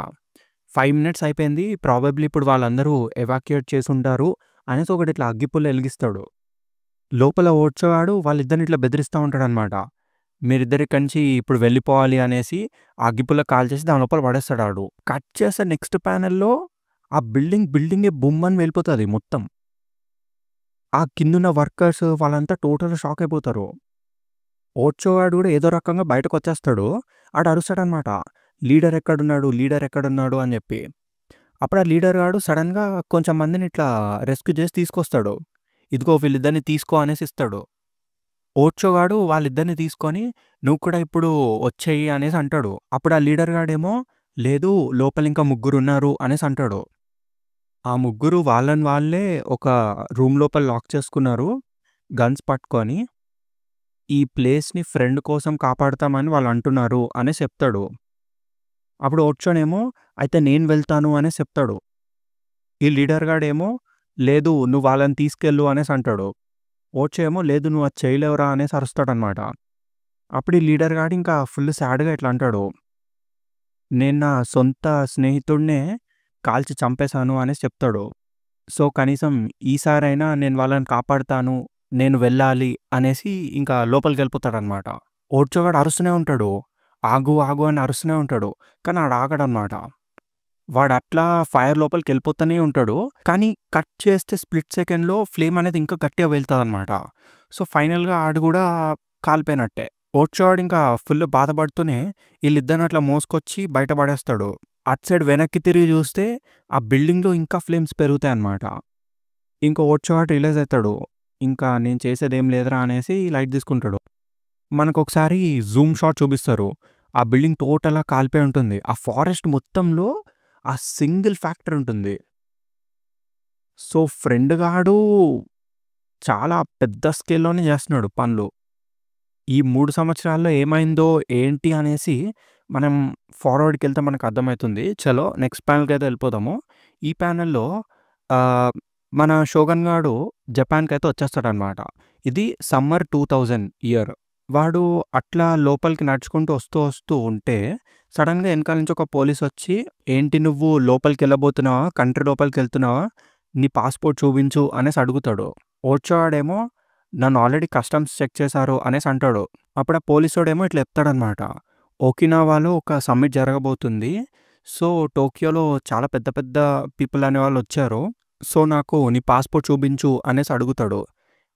Speaker 1: 5 మినిట్స్ అయిపోయింది. ప్రాబబ్లీ ఇప్పుడు వాళ్ళందరూ ఎవాక్యుయేట్ చేసుంటారు అనేసి ఒకటి ఇట్లా అగ్గిపుల్ల ఎలిగిస్తాడు. లోపల ఓడ్చేవాడు వాళ్ళిద్దరిని ఇట్లా బెదిరిస్తా ఉంటాడనమాట. మీరిద్దరు ఇక్కడి నుంచి ఇప్పుడు వెళ్ళిపోవాలి అనేసి ఆ అగ్గిపుల్ల కాల్చేసి దాని లోపల పడేస్తాడాడు. కట్ చేస్తే నెక్స్ట్ ప్యానెల్‌లో ఆ బిల్డింగే బుమ్మని వెళ్ళిపోతది మొత్తం. ఆ కిందున్న వర్కర్స్ వాళ్ళంతా టోటల్‌గా షాక్ అయిపోతారు. ఓడ్చో వాడు గూడా ఏదో రకంగా బయటకొచ్చేస్తాడు. ఆడు అరుస్తాడనమాట. లీడర్ ఎక్కడున్నాడు? లీడర్ ఎక్కడున్నాడు? అని జెప్పి. అప్పుడు ఆ లీడర్ గాడు సడెన్‌గా కొంచెం మందిని ఇట్లా రెస్క్యూ చేసి తీసుకొస్తాడు. ఇదిగో వీళ్ళిద్దరిని తీసుకో అనేసి ఇస్తాడు. ఓడ్చో గాడు వాళ్ళిద్దరిని తీసుకొని నువ్వు కూడా ఇప్పుడు వచ్చెయ్యి అనేసి అంటాడు. అప్పుడు ఆ లీడర్ గాడేమో లేదు లోపలింకా ముగ్గురున్నారు అనేసి అంటాడు. ఆ ముగ్గురు వాళ్ళని వాళ్ళే ఒక రూమ్ లోపల లాక్ చేసుకున్నారు. గన్స్ పట్టుకొని. ఈ ప్లేస్‌ని ఫ్రెండ్ కోసం కాపాడతామని వాళ్ళంటున్నారు అనేసి చెప్తాడు. అప్పుడు ఓడ్చోనేమో అయితే నేను వెళ్తాను అనేసి చెప్తాడు. ఈ లీడర్ గాడేమో లేదు నువ్వు వాళ్ళని తీసుకెళ్ళు అనేసి అంటాడు. ఓడ్చో ఏమో లేదు నువ్వు అది చేయలేవురా అనేసి అరుస్తాడనమాట. అప్పుడు ఈ లీడర్ గాడు ఇంకా ఫుల్ సాడ్‌గా ఇట్లా అంటాడు. నేను నా సొంత స్నేహితుడినే కాల్చి చంపేశాను అనేసి చెప్తాడు. సో, కనీసం ఈసారైనా నేను వాళ్ళని కాపాడుతాను. నేను వెళ్ళాలి అనేసి ఇంకా లోపలికెళ్ళిపోతాడనమాట. ఓడ్చోగాడు అరుస్తూనే ఉంటాడు. ఆగు, ఆగు అని అరుస్తూనే ఉంటాడు. కానీ ఆడు ఆగడనమాట. వాడట్లా ఫైర్ లోపలికెళ్ళిపోతూనే ఉంటాడు. కానీ కట్ చేస్తే స్ప్లిట్ సెకండ్‌లో ఫ్లేమ్ అనేది ఇంకా గట్టిగా పేలుతదనమాట. సో, ఫైనల్‌గా ఆడు గూడా కాలిపోయినట్టే. ఓడ్చోగాడు ఇంకా ఫుల్ బాధపడుతూనే ఈళ్ళిద్దరిని అట్లా మోసుకొచ్చి బయట పడేస్తాడు. అటు సైడ్ వెనక్కి తిరిగి చూస్తే ఆ బిల్డింగ్‌లో ఇంకా ఫ్లేమ్స్ పెరుగుతాయన్నమాట. ఇంక ఓర్చోగాడు రియలైజ్ అయితాడు. ఇంకా నేను చేసేదేం లేదురా అనేసి లైట్ తీసుకుంటాడు. మనకొకసారి జూమ్ షాట్ చూపిస్తారు. ఆ బిల్డింగ్ టోటల్‌గా కాలిపోయి ఉంటుంది. ఆ ఫారెస్ట్ మొత్తంలో ఆ సింగిల్ ఫ్యాక్టరీ ఉంటుంది. సో, ఫ్రెండ్ గాడు చాలా పెద్ద స్కేల్‌లోనే చేస్తున్నాడు పనులు. ఈ 3 సంవత్సరాల్లో ఏమైందో, ఏంటి అనేసి మనం ఫార్వర్డ్‌కెళ్తే మనకు అర్థమైతుంది. చలో నెక్స్ట్ ప్యానెల్‌కైతే వెళ్ళిపోదాము. ఈ ప్యానెల్‌లో ఆహ్, మన షోగన్ గాడు జపాన్‌కైతే వచ్చేస్తాడనమాట. ఇది సమ్మర్ 2000 ఇయర్. వాడు అట్లా లోపలికి నడుచుకుంటూ వస్తూ ఉంటే సడెన్‌గా ఎనకాల నుంచి ఒక పోలీసొచ్చి, "ఏంటి నువ్వు లోపలికెళ్ళబోతున్నావా? కంట్రీ లోపలికెళ్తున్నావా? నీ పాస్‌పోర్ట్ చూపించు" అనేసి అడుగుతాడు. ఓర్చోవాడేమో నన్ను ఆల్రెడీ కస్టమ్స్ చెక్ చేశారు అనేసి అంటాడు. అప్పుడు ఆ పోలీసోడేమో ఇట్లా చెప్తాడనమాట. ఓకినావాలో ఒక సమ్మిట్ జరగబోతుంది. సో, టోక్యోలో చాలా పెద్ద పెద్ద పీపుల్ అనేవాళ్ళొచ్చారు. సో, నాకు నీ పాస్‌పోర్ట్ చూపించు అనేసి అడుగుతాడు.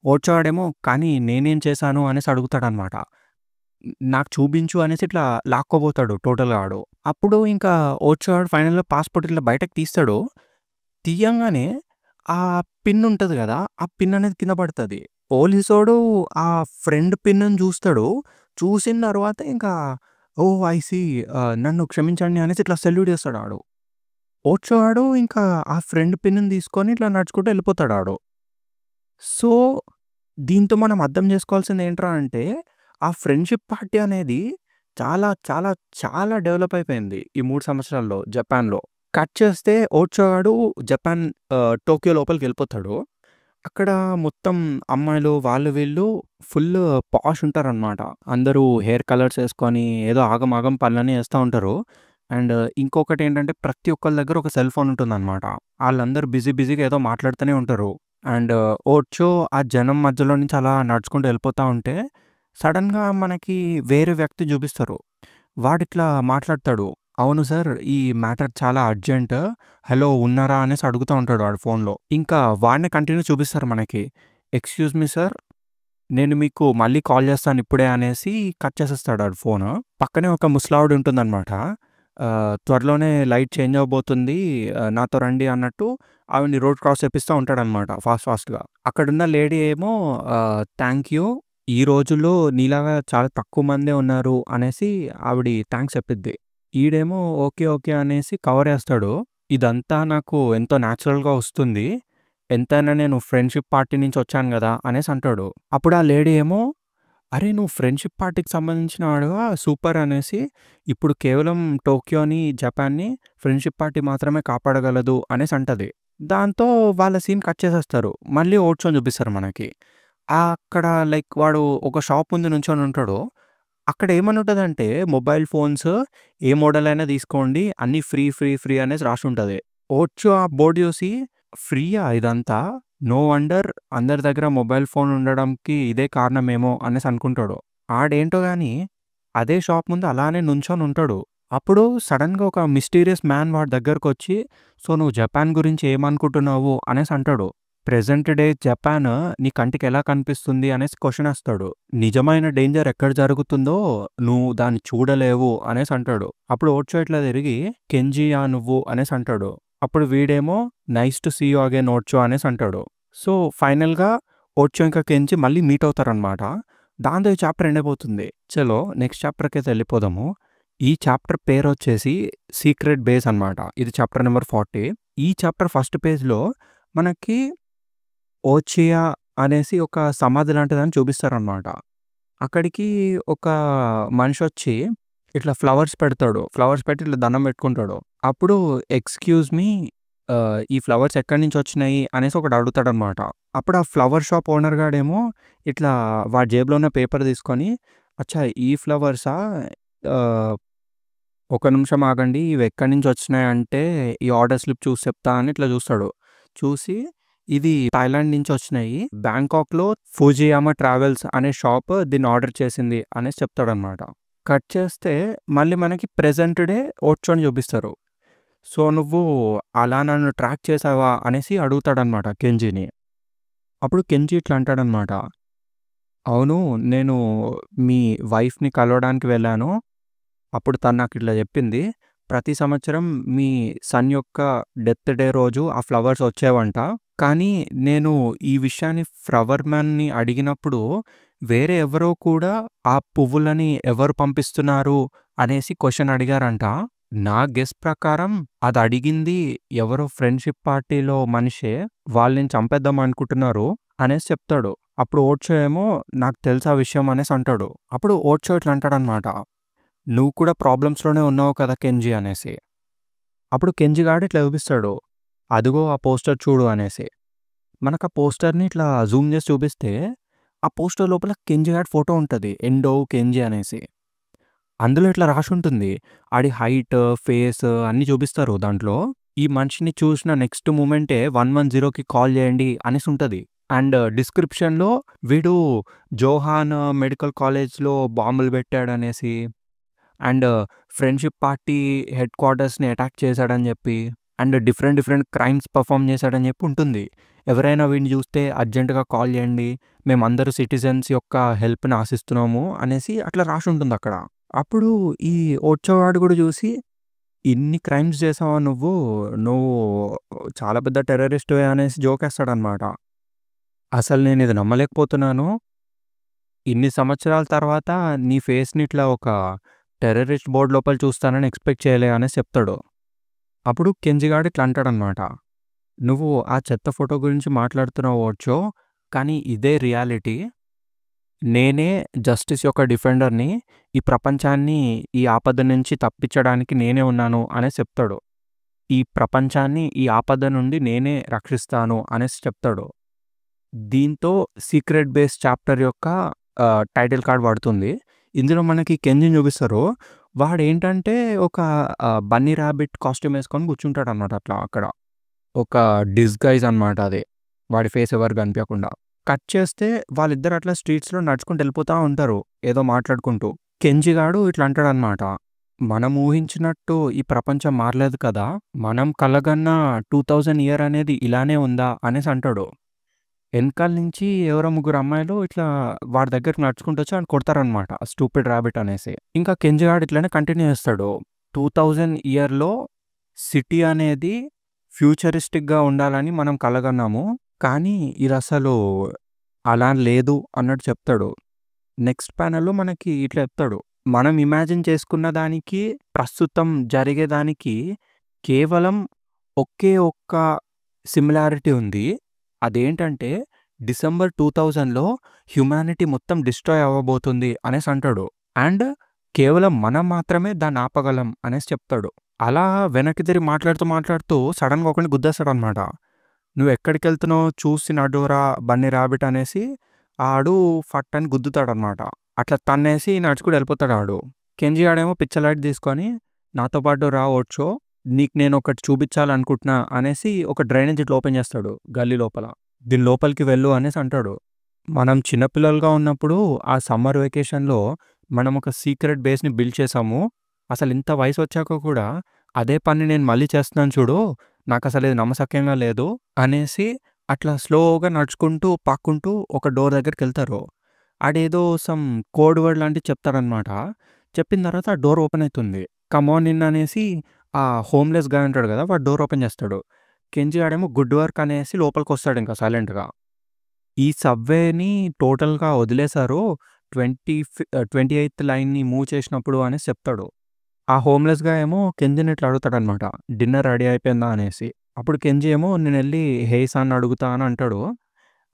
Speaker 1: ఓర్చోవాడేమో కానీ నేనేం చేశాను అనేసి అడుగుతాడనమాట. నాకు చూపించు అనేసి ఇట్లా లాక్కోబోతాడు టోటల్‌గా ఆడు. అప్పుడు ఇంకా ఓర్చోవాడు ఫైనల్‌గా పాస్‌పోర్ట్ ఇట్లా బయటకి తీస్తాడు. తీయంగానే ఆ పిన్ ఉంటది గదా! ఆ పిన్ అనేది కింద పడతది. పోలీసోడు ఆ ఫ్రెండ్ పిన్‌ని చూస్తాడు. చూసిన తర్వాత ఇంకా ఓహ్! ఐ సీ నన్ను క్షమించండి అనేసి ఇట్లా సెల్యూట్ చేస్తాడు ఆడు. ఓర్చోవాడు ఇంకా ఆ ఫ్రెండ్ పిన్‌ని తీసుకొని ఇట్లా నడుచుకుంటూ వెళ్ళిపోతాడాడు. సో, దీంతో మనం అర్థం చేసుకోవాల్సింది ఏంట్రా అంటే, ఆ ఫ్రెండ్‌షిప్ పార్టీ అనేది చాలా, చాలా, చాలా డెవలప్ అయిపోయింది ఈ 3 సంవత్సరాల్లో జపాన్‌లో. కట్ చేస్తే ఓర్చోవాడు జపాన్ టోక్యో లోపలికెళ్ళిపోతాడు. అక్కడ మొత్తం అమ్మాయిలు వాళ్ళు వీళ్ళు ఫుల్ పాష్ ఉంటారనమాట. అందరూ హెయిర్ కలర్స్ ఏసుకొని ఏదో ఆగమాగం పనులన్నీ చేస్తా ఉంటారు. అండ్ ఇంకొకటేంటంటే ప్రతి ఒక్కళ్ళ దగ్గర ఒక సెల్ ఫోన్ ఉంటుందనమాట. ఆళ్ళందరూ బిజీగా ఏదో మాట్లాడుతూనే ఉంటారు. అండ్ ఓర్చో ఆ జనం మధ్యలో నుంచి అలా నడుచుకుంటూ వెళ్ళిపోతా ఉంటే సడెన్‌గా మనకి వేరే వ్యక్తి చూపిస్తారు. వాడిట్లా మాట్లాడతాడు. అవును సార్. ఈ మ్యాటర్ చాలా అర్జెంట్. హలో ఉన్నారా? అనేసి అడుగుతా ఉంటాడు వాడు ఫోన్‌లో. ఇంకా వాడినే కంటిన్యూ చూపిస్తారు మనకి. Excuse me sir. నేను మీకు మళ్ళీ కాల్ చేస్తాను ఇప్పుడే అనేసి కట్ చేసేస్తాడు ఆడు ఫోను. పక్కనే ఒక ముసలావిడ ఉంటుందనమాట. త్వరలోనే లైట్ చేంజ్ అవ్వబోతుంది. నాతో రండి అన్నట్టు ఆవిడని రోడ్ క్రాస్ చేపిస్తా ఉంటాడనమాట ఫాస్ట్‌గా. అక్కడున్న లేడీ ఏమో థాంక్ యూ. ఈ రోజుల్లో నీలాగా చాలా తక్కువ మందే ఉన్నారు అనేసి ఆవిడ థాంక్స్ చెప్పిద్ది. ఈడేమో ఓకే అనేసి కవరేస్తాడు. ఇదంతా నాకు ఎంతో న్యాచురల్‌గా వస్తుంది. ఎంతైనా నేను ఫ్రెండ్‌షిప్ పార్టీ నుంచి వచ్చాను గదా! అనేసి అంటాడు. అప్పుడు ఆ లేడీ ఏమో అరే! నువ్వు ఫ్రెండ్‌షిప్ పార్టీకి సంబంధించిన వాడివా సూపర్ అనేసి, ఇప్పుడు కేవలం టోక్యోని, జపాన్‌ని ఫ్రెండ్‌షిప్ పార్టీ మాత్రమే కాపాడగలదు అనేసి అంటది. దాంతో వాళ్ళ సీన్ కట్ చేసేస్తారు. మళ్ళీ ఓడ్చొని చూపిస్తారు మనకి. అక్కడ లైక్ వాడు ఒక షాప్ ముందు నుంచొని ఉంటాడు. అక్కడ ఏమని ఉంటదంటే మొబైల్ ఫోన్స్ ఏ మోడల్ అయినా తీసుకోండి. అన్నీ ఫ్రీ అనేసి రాసుంటది. ఓర్చో ఆ బోర్డ్ చూసి ఫ్రీయా ఇదంతా? నో వండర్ అందరి దగ్గర మొబైల్ ఫోన్ ఉండడంకి ఇదే కారణమేమో అనేసి అనుకుంటాడు. ఆడేంటో గాని అదే షాప్ ముందు అలానే నుంచొని ఉంటాడు. అప్పుడు సడెన్‌గా ఒక మిస్టీరియస్ మ్యాన్ వాడి దగ్గరకొచ్చి, "సో, నువ్వు జపాన్ గురించి ఏమనుకుంటున్నావు?" అనేసి అంటాడు. "ప్రెజెంట్ డే జపాన్ నీ కంటికి ఎలా కనిపిస్తుంది?" అనేసి క్వెషన్ ఏస్తాడు. "నిజమైన డేంజర్ ఎక్కడ జరుగుతుందో నువ్వు దాన్ని చూడలేవు" అనేసి అంటాడు. అప్పుడు ఓర్చో ఇట్లా తిరిగి, "కెంజియా నువ్వు" అనేసి అంటాడు. అప్పుడు వీడేమో nice to see you again ఓర్చో అనేసి అంటాడు. సో, ఫైనల్‌గా ఓర్చో ఇంకా కెంజి మళ్ళీ మీట్ అవుతారనమాట. దాంతో ఈ చాప్టర్ ఎండ్ అయిపోతుంది. చలో నెక్స్ట్ చాప్టర్‌కైతే వెళ్ళిపోదాము. ఈ చాప్టర్ పేరొచ్చేసి 'సీక్రెట్ బేస్' అనమాట. ఇది చాప్టర్ నంబర్ 40. ఈ చాప్టర్ ఫస్ట్ పేజ్‌లో మనకి ఓచియా అనేసి ఒక సమాధి లాంటిదని చూపిస్తారనమాట. అక్కడికి ఒక మనిషొచ్చి ఇట్లా ఫ్లవర్స్ పెడతాడు. ఫ్లవర్స్ పెట్టి ఇట్లా దండం పెట్టుకుంటాడు. అప్పుడు ఎక్స్‌క్యూజ్ మీ ఈ ఫ్లవర్స్ ఎక్కడి నుంచొచ్చినాయి అనేసి ఒకడు అడుగుతాడనమాట. అప్పుడు ఆ ఫ్లవర్ షాప్ ఓనర్ గాడేమో ఇట్లా వాడి జేబులో ఉన్న పేపర్ తీసుకొని, అచ్చా! ఈ ఫ్లవర్సా? ఆహ్, ఒక నిమిషం ఆగండి. ఇవి ఎక్కడి నుంచొచ్చినాయంటే ఈ ఆర్డర్ స్లిప్ చూసి చెప్తా అని ఇట్లా చూస్తాడు. చూసి ఇది థాయిలాండ్ నుంచొచ్చినాయి. బ్యాంకాక్‌లో ఫూజియామా ట్రావెల్స్ అనే షాప్ దీన్ని ఆర్డర్ చేసింది అనేసి చెప్తాడనమాట. కట్ చేస్తే మళ్ళీ మనకి ప్రెజెంట్ డే ఓర్చోని చూపిస్తారు. సో, నువ్వు అలా నన్ను ట్రాక్ చేసావా అనేసి అడుగుతాడనమాట కెంజిని. అప్పుడు కెంజి ఇట్లా అంటాడనమాట. అవును. నేను మీ వైఫ్‌ని కలవడానికి వెళ్ళాను. అప్పుడు తను నాకిట్లా చెప్పింది. ప్రతి సంవత్సరం మీ సన్ యొక్క డెత్ డే రోజు ఆ ఫ్లవర్స్ వచ్చేవంట. కానీ నేను ఈ విషయాన్ని ఫ్లవర్ మ్యాన్‌ని అడిగినప్పుడు వేరే ఎవరో కూడా ఆ పువ్వులని ఎవరు పంపిస్తున్నారు అనేసి క్వెషన్ అడిగారంట. నా గెస్ ప్రకారం అది అడిగింది ఎవరో ఫ్రెండ్‌షిప్ పార్టీలో మనిషే. వాళ్ళని చంపేద్దాం అనుకుంటున్నారు అనేసి చెప్తాడు. అప్పుడు ఓర్చో ఏమో నాకు తెలుసు ఆ విషయం అనేసి అంటాడు. అప్పుడు ఓర్చో ఇట్లా అంటాడనమాట. నువ్వు కూడా ప్రాబ్లమ్స్‌లోనే ఉన్నావు కదా కెంజీ అనేసి. అప్పుడు కెంజీ గాడు ఇట్లా చూపిస్తాడు. అదిగో ఆ పోస్టర్ చూడు అనేసి. మనకు ఆ పోస్టర్‌ని ఇట్లా జూమ్ చేసి చూపిస్తే ఆ పోస్టర్ లోపల కెంజీ గాడి ఫోటో ఉంటది. ఎండో కెంజీ అనేసి. అందులో ఇట్లా రాసుంటుంది. ఆడి హైట్, ఫేస్ అన్నీ చూపిస్తారు దాంట్లో. ఈ మనిషిని చూసిన నెక్స్ట్ మూమెంటే 110కి కాల్ చేయండి అనేసి ఉంటది. అండ్ డిస్క్రిప్షన్‌లో వీడు జోహాన్ మెడికల్ కాలేజ్‌లో బాంబులు పెట్టాడనేసి అండ్ ఫ్రెండ్‌షిప్ పార్టీ హెడ్ క్వార్టర్స్‌ని అటాక్ చేశాడని చెప్పి అండ్ డిఫరెంట్ క్రైమ్స్ పర్ఫార్మ్ చేశాడని చెప్పి ఉంటుంది. ఎవరైనా వీడిని చూస్తే అర్జెంట్‌గా కాల్ చేయండి. మేమందరూ సిటిజన్స్ యొక్క హెల్ప్‌ని ఆశిస్తున్నాము అనేసి అట్లా రాసుంటుందక్కడ. అప్పుడు ఈ ఓర్చో వాడు కూడా చూసి ఇన్ని క్రైమ్స్ చేసావా నువ్వు? నువ్వు చాలా పెద్ద టెర్రరిస్ట్‌వే అనేసి జోకేస్తాడనమాట. అసలు నేనిది నమ్మలేకపోతున్నాను. ఇన్ని సంవత్సరాల తర్వాత నీ ఫేస్‌ని ఇట్లా ఒక టెర్రరిస్ట్ బోర్డ్ లోపల చూస్తానని ఎక్స్‌పెక్ట్ చేయలే అనేసి చెప్తాడు. అప్పుడు కెంజీ గాడు ఇట్లా అంటాడనమాట. నువ్వు ఆ చెత్త ఫోటో గురించి మాట్లాడుతున్నావు ఓర్చో. కానీ ఇదే రియాలిటీ. నేనే జస్టిస్ యొక్క డిఫెండర్‌ని. ఈ ప్రపంచాన్ని ఈ ఆపద నుంచి తప్పించడానికి నేనే ఉన్నాను అనేసి చెప్తాడు. ఈ ప్రపంచాన్ని ఈ ఆపద నుండి నేనే రక్షిస్తాను అనేసి చెప్తాడు. దీంతో సీక్రెట్ బేస్ చాప్టర్ యొక్క టైటిల్ కార్డ్ పడుతుంది. ఇందులో మనకి కెంజిని చూపిస్తారు. వాడేంటంటే ఒక బన్నీ రాబిట్ కాస్ట్యూమ్ ఏసుకొని కూర్చుంటాడనమాట అట్లా అక్కడ. ఒక డిస్‌గైజ్ అనమాట అది. వాడి ఫేస్ ఎవరికి కనిపియకుండా. కట్ చేస్తే వాళ్ళిద్దరు అట్లా స్ట్రీట్స్‌లో నడుచుకుంటూ వెళ్ళిపోతా ఉంటారు. ఏదో మాట్లాడుకుంటూ. కెంజీ గాడు ఇట్లా అంటాడనమాట. మనం ఊహించినట్టు ఈ ప్రపంచం మారలేదు కదా! మనం కలగన్న 2000 ఇయర్ అనేది ఇలానే ఉందా అనేసి అంటాడు. ఎనకాల నుంచి ఎవరో ముగ్గురు అమ్మాయిలు ఇట్లా వాడి దగ్గరికి నడుచుకుంటూ వచ్చి ఆడిని కొడతారనమాట. స్టూపిడ్ రాబిట్ అనేసి. ఇంకా కెంజీ గాడు ఇట్లనే కంటిన్యూ చేస్తాడు. 2000 ఇయర్‌లో సిటీ అనేది ఫ్యూచరిస్టిక్‌గా ఉండాలని మనం కలగన్నాము. కానీ ఇదసలు అలా లేదు అన్నట్టు చెప్తాడు. నెక్స్ట్ ప్యానెల్‌లో మనకి ఇట్లా చెప్తాడు. మనం ఇమాజిన్ చేసుకున్న దానికి, ప్రస్తుతం జరిగేదానికి కేవలం ఒకే ఒక్క సిమిలారిటీ ఉంది. అదేంటంటే డిసెంబర్ 2000లో హ్యుమానిటీ మొత్తం డిస్ట్రాయ్ అవ్వబోతుంది అనేసి అంటాడు. అండ్ కేవలం మనం మాత్రమే దాన్ని ఆపగలం అనేసి చెప్తాడు. అలా వెనక్కి తిరిగి మాట్లాడుతూ సడెన్‌గా ఒకడిని గుద్దేస్తాడనమాట. "నువ్వెక్కడికెళ్తున్నావు చూసి నడువురా బన్నీ రాబిట్" అనేసి ఆడు ఫట్ అని గుద్దుతాడనమాట. అట్లా తన్నేసి నడుచుకుంటూ వెళ్ళిపోతాడు ఆడు. కెంజీ గాడేమో పిచ్చలైట్ తీసుకొని నాతో పాటు రా ఓర్చో. నీకు నేనొకటి చూపించాలనుకుంటున్నా అనేసి ఒక డ్రైనేజ్ ఇట్లా ఓపెన్ చేస్తాడు గల్లీ లోపల. దీని లోపలికి వెళ్ళు అనేసి అంటాడు. మనం చిన్నపిల్లలుగా ఉన్నప్పుడు ఆ సమ్మర్ వెకేషన్‌లో మనం ఒక సీక్రెట్ బేస్‌ని బిల్డ్ చేసాము. అసలు ఇంత వయసొచ్చాక కూడా అదే పని నేను మళ్ళీ చేస్తున్నాను చూడు. నాకసలు ఇది నమ్మశక్యంగా లేదు అనేసి అట్లా స్లోగా నడుచుకుంటూ, పాక్కుంటూ ఒక డోర్ దగ్గరికెళ్తారు. ఆడేదో సమ్ కోడ్ వర్డ్ లాంటిది చెప్తాడనమాట. చెప్పిన తర్వాత ఆ డోర్ ఓపెన్ అయితుంది. కమ్ ఆన్ ఇన్ అనేసి ఆ హోమ్‌లెస్ గాయ్ ఉంటాడు కదా! వాడు డోర్ ఓపెన్ చేస్తాడు. కెంజీ గాడేమో గుడ్ వర్క్ అనేసి లోపలికొస్తాడింక సైలెంట్‌గా. ఈ సబ్‌వేని టోటల్‌గా వదిలేశారు. 28థ్ లైన్‌ని మూవ్ చేసినప్పుడు అనేసి చెప్తాడు. ఆ హోమ్‌లెస్ గాయ్ ఏమో కెంజీని ఇట్లా అడుగుతాడనమాట. డిన్నర్ రెడీ అయిపోయిందా అనేసి. అప్పుడు కెంజీ ఏమో నేనెళ్ళి హేయ్ సన్ అడుగుతా అని అంటాడు.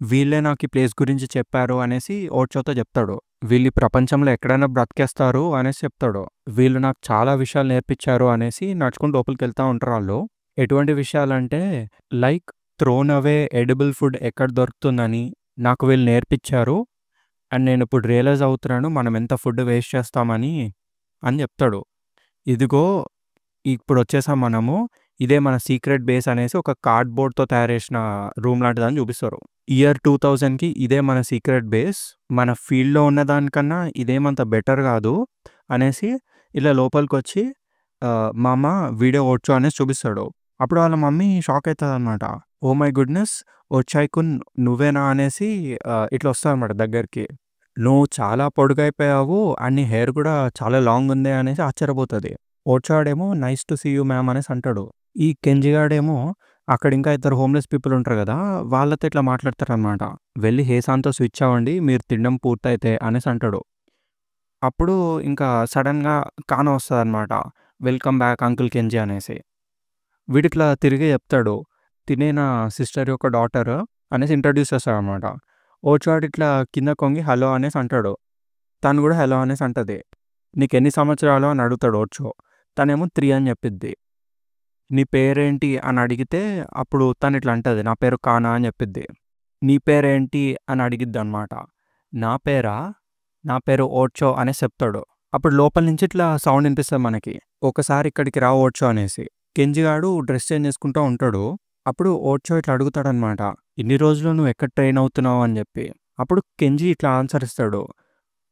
Speaker 1: వీళ్ళే నాకు ఈ ప్లేస్ గురించి చెప్పారు అనేసి ఓర్చోతో చెప్తాడు. వీళ్ళు ఈ ప్రపంచంలో ఎక్కడైనా బ్రతికేస్తారు అనేసి చెప్తాడు. వీళ్ళు నాకు చాలా విషయాలు నేర్పించారు అనేసి నడుచుకుంటూ లోపలికెళ్తా ఉంటారాళ్ళు. ఎటువంటి విషయాలంటే like thrown away edible food ఎక్కడ దొరుకుతుందని నాకు వీళ్ళు నేర్పించారు. అండ్ నేనిప్పుడు రియలైజ్ అవుతున్నాను మనం ఎంత ఫుడ్ వేస్ట్ చేస్తామని అని చెప్తాడు. ఇదిగో ఇప్పుడొచ్చేసాం మనము. ఇదే మన సీక్రెట్ బేస్ అనేసి ఒక కార్డ్‌బోర్డ్‌తో తయారు చేసిన రూమ్ లాంటిదని చూపిస్తారు. ఇయర్ 2000కి ఇదే మన సీక్రెట్ బేస్. మన ఫీల్డ్‌లో ఉన్న దానికన్నా ఇదేమంత బెటర్ కాదు అనేసి ఇలా లోపలికొచ్చి మామ వీడే ఓర్చో అనేసి చూపిస్తాడు. అప్పుడు వాళ్ళ మమ్మీ షాక్ అయితదనమాట. Oh my goodness! ఓర్చాయ్‌కున్ నువ్వేనా అనేసి ఇట్లా వస్తదనమాట దగ్గరికి. నువ్వు చాలా పొడుగైపోయావు అండ్ నీ హెయిర్ కూడా చాలా లాంగ్ ఉంది అనేసి ఆశ్చర్యపోతది. ఓర్చాడేమో nice to see you ma'am అనేసి అంటాడు. ఈ కెంజి గాడేమో అక్కడ ఇంకా ఇద్దరు హోమ్‌లెస్ పీపుల్ ఉంటారు గదా! వాళ్ళతో ఇట్లా మాట్లాడతారనమాట. "వెళ్లి హేసాన్‌తో స్విచ్ అవ్వండి మీరు తినడం పూర్తయితే" అనేసి అంటాడు. అప్పుడు ఇంకా సడెన్‌గా కానో వస్తదనమాట. "వెల్కమ్ బ్యాక్ అంకుల్ కెంజి" అనేసి. వీడిట్లా తిరిగి చెప్తాడు. తినే నా సిస్టర్ యొక్క డాటర్ అనేసి ఇంట్రొడ్యూస్ చేస్తాడనమాట. ఓర్చాడ్ ఇట్లా కిందకొంగి హలో అనేసి అంటాడు. తను గూడా హలో అనేసి అంటది. "నీకెన్ని సంవత్సరాలు" అని అడుగుతాడు ఓర్చో. తనేమో 3 అని చెప్పిద్ది. "నీ పేరేంటి" అని అడిగితే అప్పుడు తనిట్లా అంటది. "నా పేరు కానా" అని చెప్పిద్ది. "నీ పేరేంటి" అని అడిగిద్దనమాట. "నా పేరా? నా పేరు ఓర్చో" అనేసి చెప్తాడు. అప్పుడు లోపల నుంచి ఇట్లా సౌండ్ ఇనిపిస్తది మనకి. "ఒకసారి ఇక్కడికి రా ఓర్చో" అనేసి. కెంజి గాడు డ్రెస్ చేంజ్ చేసుకుంటూ ఉంటాడు. అప్పుడు ఓర్చో ఇట్లా అడుగుతాడనమాట. "ఇన్ని రోజులు నువ్వు ఎక్కడ ట్రైన్ అవుతున్నావు" అని చెప్పి. అప్పుడు కెంజి ఇట్లా ఆన్సర్ ఇస్తాడు.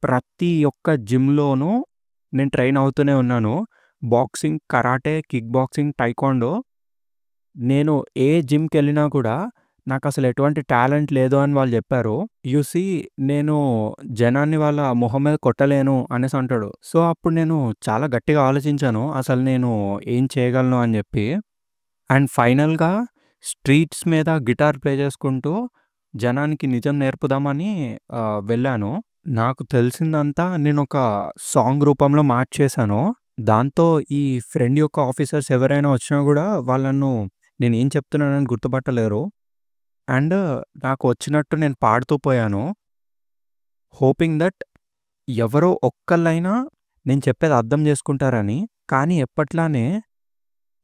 Speaker 1: "ప్రతి ఒక్క జిమ్‌లోనూ నేను ట్రైన్ అవుతూనే ఉన్నాను. Boxing, karate, kick boxing, taekwondo. నేను ఏ జిమ్‌కెళ్ళినా కూడా నాకసలు ఎటువంటి టాలెంట్ లేదు అని వాళ్ళు చెప్పారు. యూ సీ నేను జనాన్ని వాళ్ళ మొహం మీద కొట్టలేను" అనేసి అంటాడు. సో, అప్పుడు నేను చాలా గట్టిగా ఆలోచించాను. అసలు నేను ఏం చేయగలను అని చెప్పి. అండ్ ఫైనల్‌గా స్ట్రీట్స్ మీద గిటార్ ప్లే చేసుకుంటూ జనానికి నిజం నేర్పుదామని వెళ్ళాను. నాకు తెలిసిందంతా నేనొక సాంగ్ రూపంలో మార్చేశాను. దాంతో ఈ ఫ్రెండ్ యొక్క ఆఫీసర్స్ ఎవరైనా వచ్చినా గూడా వాళ్ళు నన్ను నేనేం చెప్తున్నానని గుర్తుపట్టలేరు. అండ్ నాకు వచ్చినట్టు నేను పాడుతూ పోయాను. హోపింగ్ దట్ ఎవరో ఒక్కళ్ళైనా నేను చెప్పేది అర్థం చేసుకుంటారని. కానీ ఎప్పట్లానే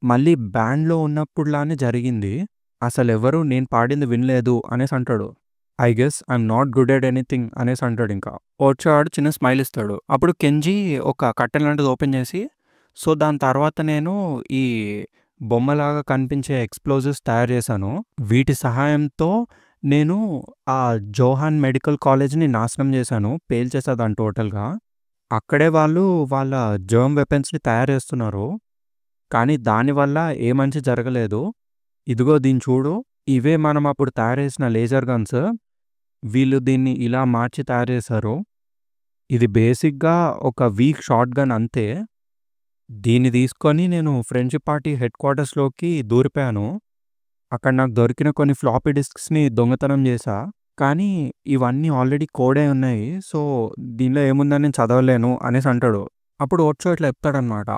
Speaker 1: మళ్ళీ బ్యాండ్‌లో ఉన్నప్పుడులానే జరిగింది. అసలెవరు నేను పాడింది వినలేదు అనేసి అంటాడు. I guess I'm not good at anything అనేసి అంటాడింకా. ఓర్చాడ్ చిన్న స్మైల్ ఇస్తాడు. అప్పుడు కెంజి ఒక కట్టెన లాంటిది ఓపెన్ చేసి, సో, దాని తర్వాత నేను ఈ బొమ్మలాగా కనిపించే ఎక్స్‌ప్లోజివ్స్ తయారు చేశాను. వీటి సహాయంతో నేను ఆ జోహాన్ మెడికల్ కాలేజ్‌ని నాశనం చేశాను. పేల్చేసా దాన్ని టోటల్‌గా. అక్కడే వాళ్ళు వాళ్ళ జెర్మ్ వెపన్స్‌ని తయారు చేస్తున్నారు. కానీ దానివల్ల ఏ మంచి జరగలేదు. ఇదిగో దీన్ని చూడు. ఇవే మనం అప్పుడు తయారు చేసిన లేజర్ గన్స్. వీళ్ళు దీన్ని ఇలా మార్చి తయారు చేశారు. ఇది బేసిక్‌గా ఒక వీక్ షాట్ గన్ అంతే. దీన్ని తీసుకొని నేను ఫ్రెండ్షిప్ పార్టీ హెడ్ క్వార్టర్స్‌లోకి దూరిపోయాను. అక్కడ నాకు దొరికిన కొన్ని ఫ్లాపీ డిస్క్స్‌ని దొంగతనం చేశా. కానీ ఇవన్నీ ఆల్రెడీ కోడ్ అయి ఉన్నాయి. సో, దీనిలో ఏముందని నేను చదవలేను అనేసి అంటాడు. అప్పుడు ఓర్చో ఇట్లా చెప్తాడనమాట.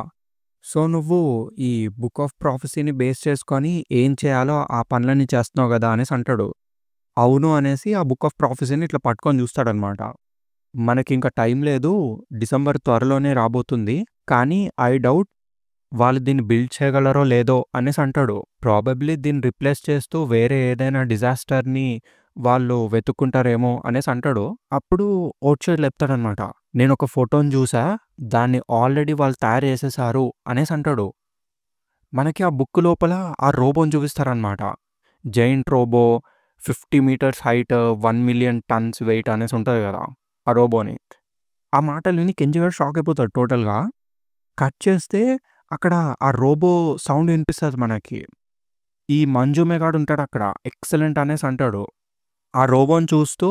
Speaker 1: సో, నువ్వు ఈ బుక్ ఆఫ్ ప్రాఫెసీని బేస్ చేసుకొని ఏం చేయాలో ఆ పనులన్నీ చేస్తున్నావు గదా! అనేసి అంటాడు. అవును అనేసి ఆ బుక్ ఆఫ్ ప్రాఫెసీని ఇట్లా పట్టుకొని చూస్తాడనమాట. మనకింక టైం లేదు. డిసెంబర్ త్వరలోనే రాబోతుంది. కానీ ఐ డౌట్ వాళ్ళు దీన్ని బిల్డ్ చేయగలరో లేదో అనేసి అంటాడు. ప్రాబబ్లీ దీన్ని రిప్లేస్ చేస్తూ వేరే ఏదైనా డిజాస్టర్‌ని వాళ్ళు వెతుక్కుంటారేమో అనేసి అంటాడు. అప్పుడు ఓర్చో ఇట్లా చెప్తాడనమాట. నేనొక ఫోటోని చూసా. దాన్ని ఆల్రెడీ వాళ్ళు తయారు చేసేసారు అనేసి అంటాడు. మనకి ఆ బుక్ లోపల ఆ రోబోని చూపిస్తారనమాట. Giant robo, 50 meters height, 1,000,000 tons weight అనేసి ఉంటది గదా! ఆ రోబోని. ఆ మాటలు విని కెంజి గాడు షాక్ అయిపోతాడు టోటల్‌గా. కట్ చేస్తే అక్కడ ఆ రోబో సౌండ్ వినిపిస్తది మనకి. ఈ మంజుమే గాడుంటాడక్కడ. ఎక్సలెంట్ అనేసి అంటాడు. ఆ రోబోని చూస్తూ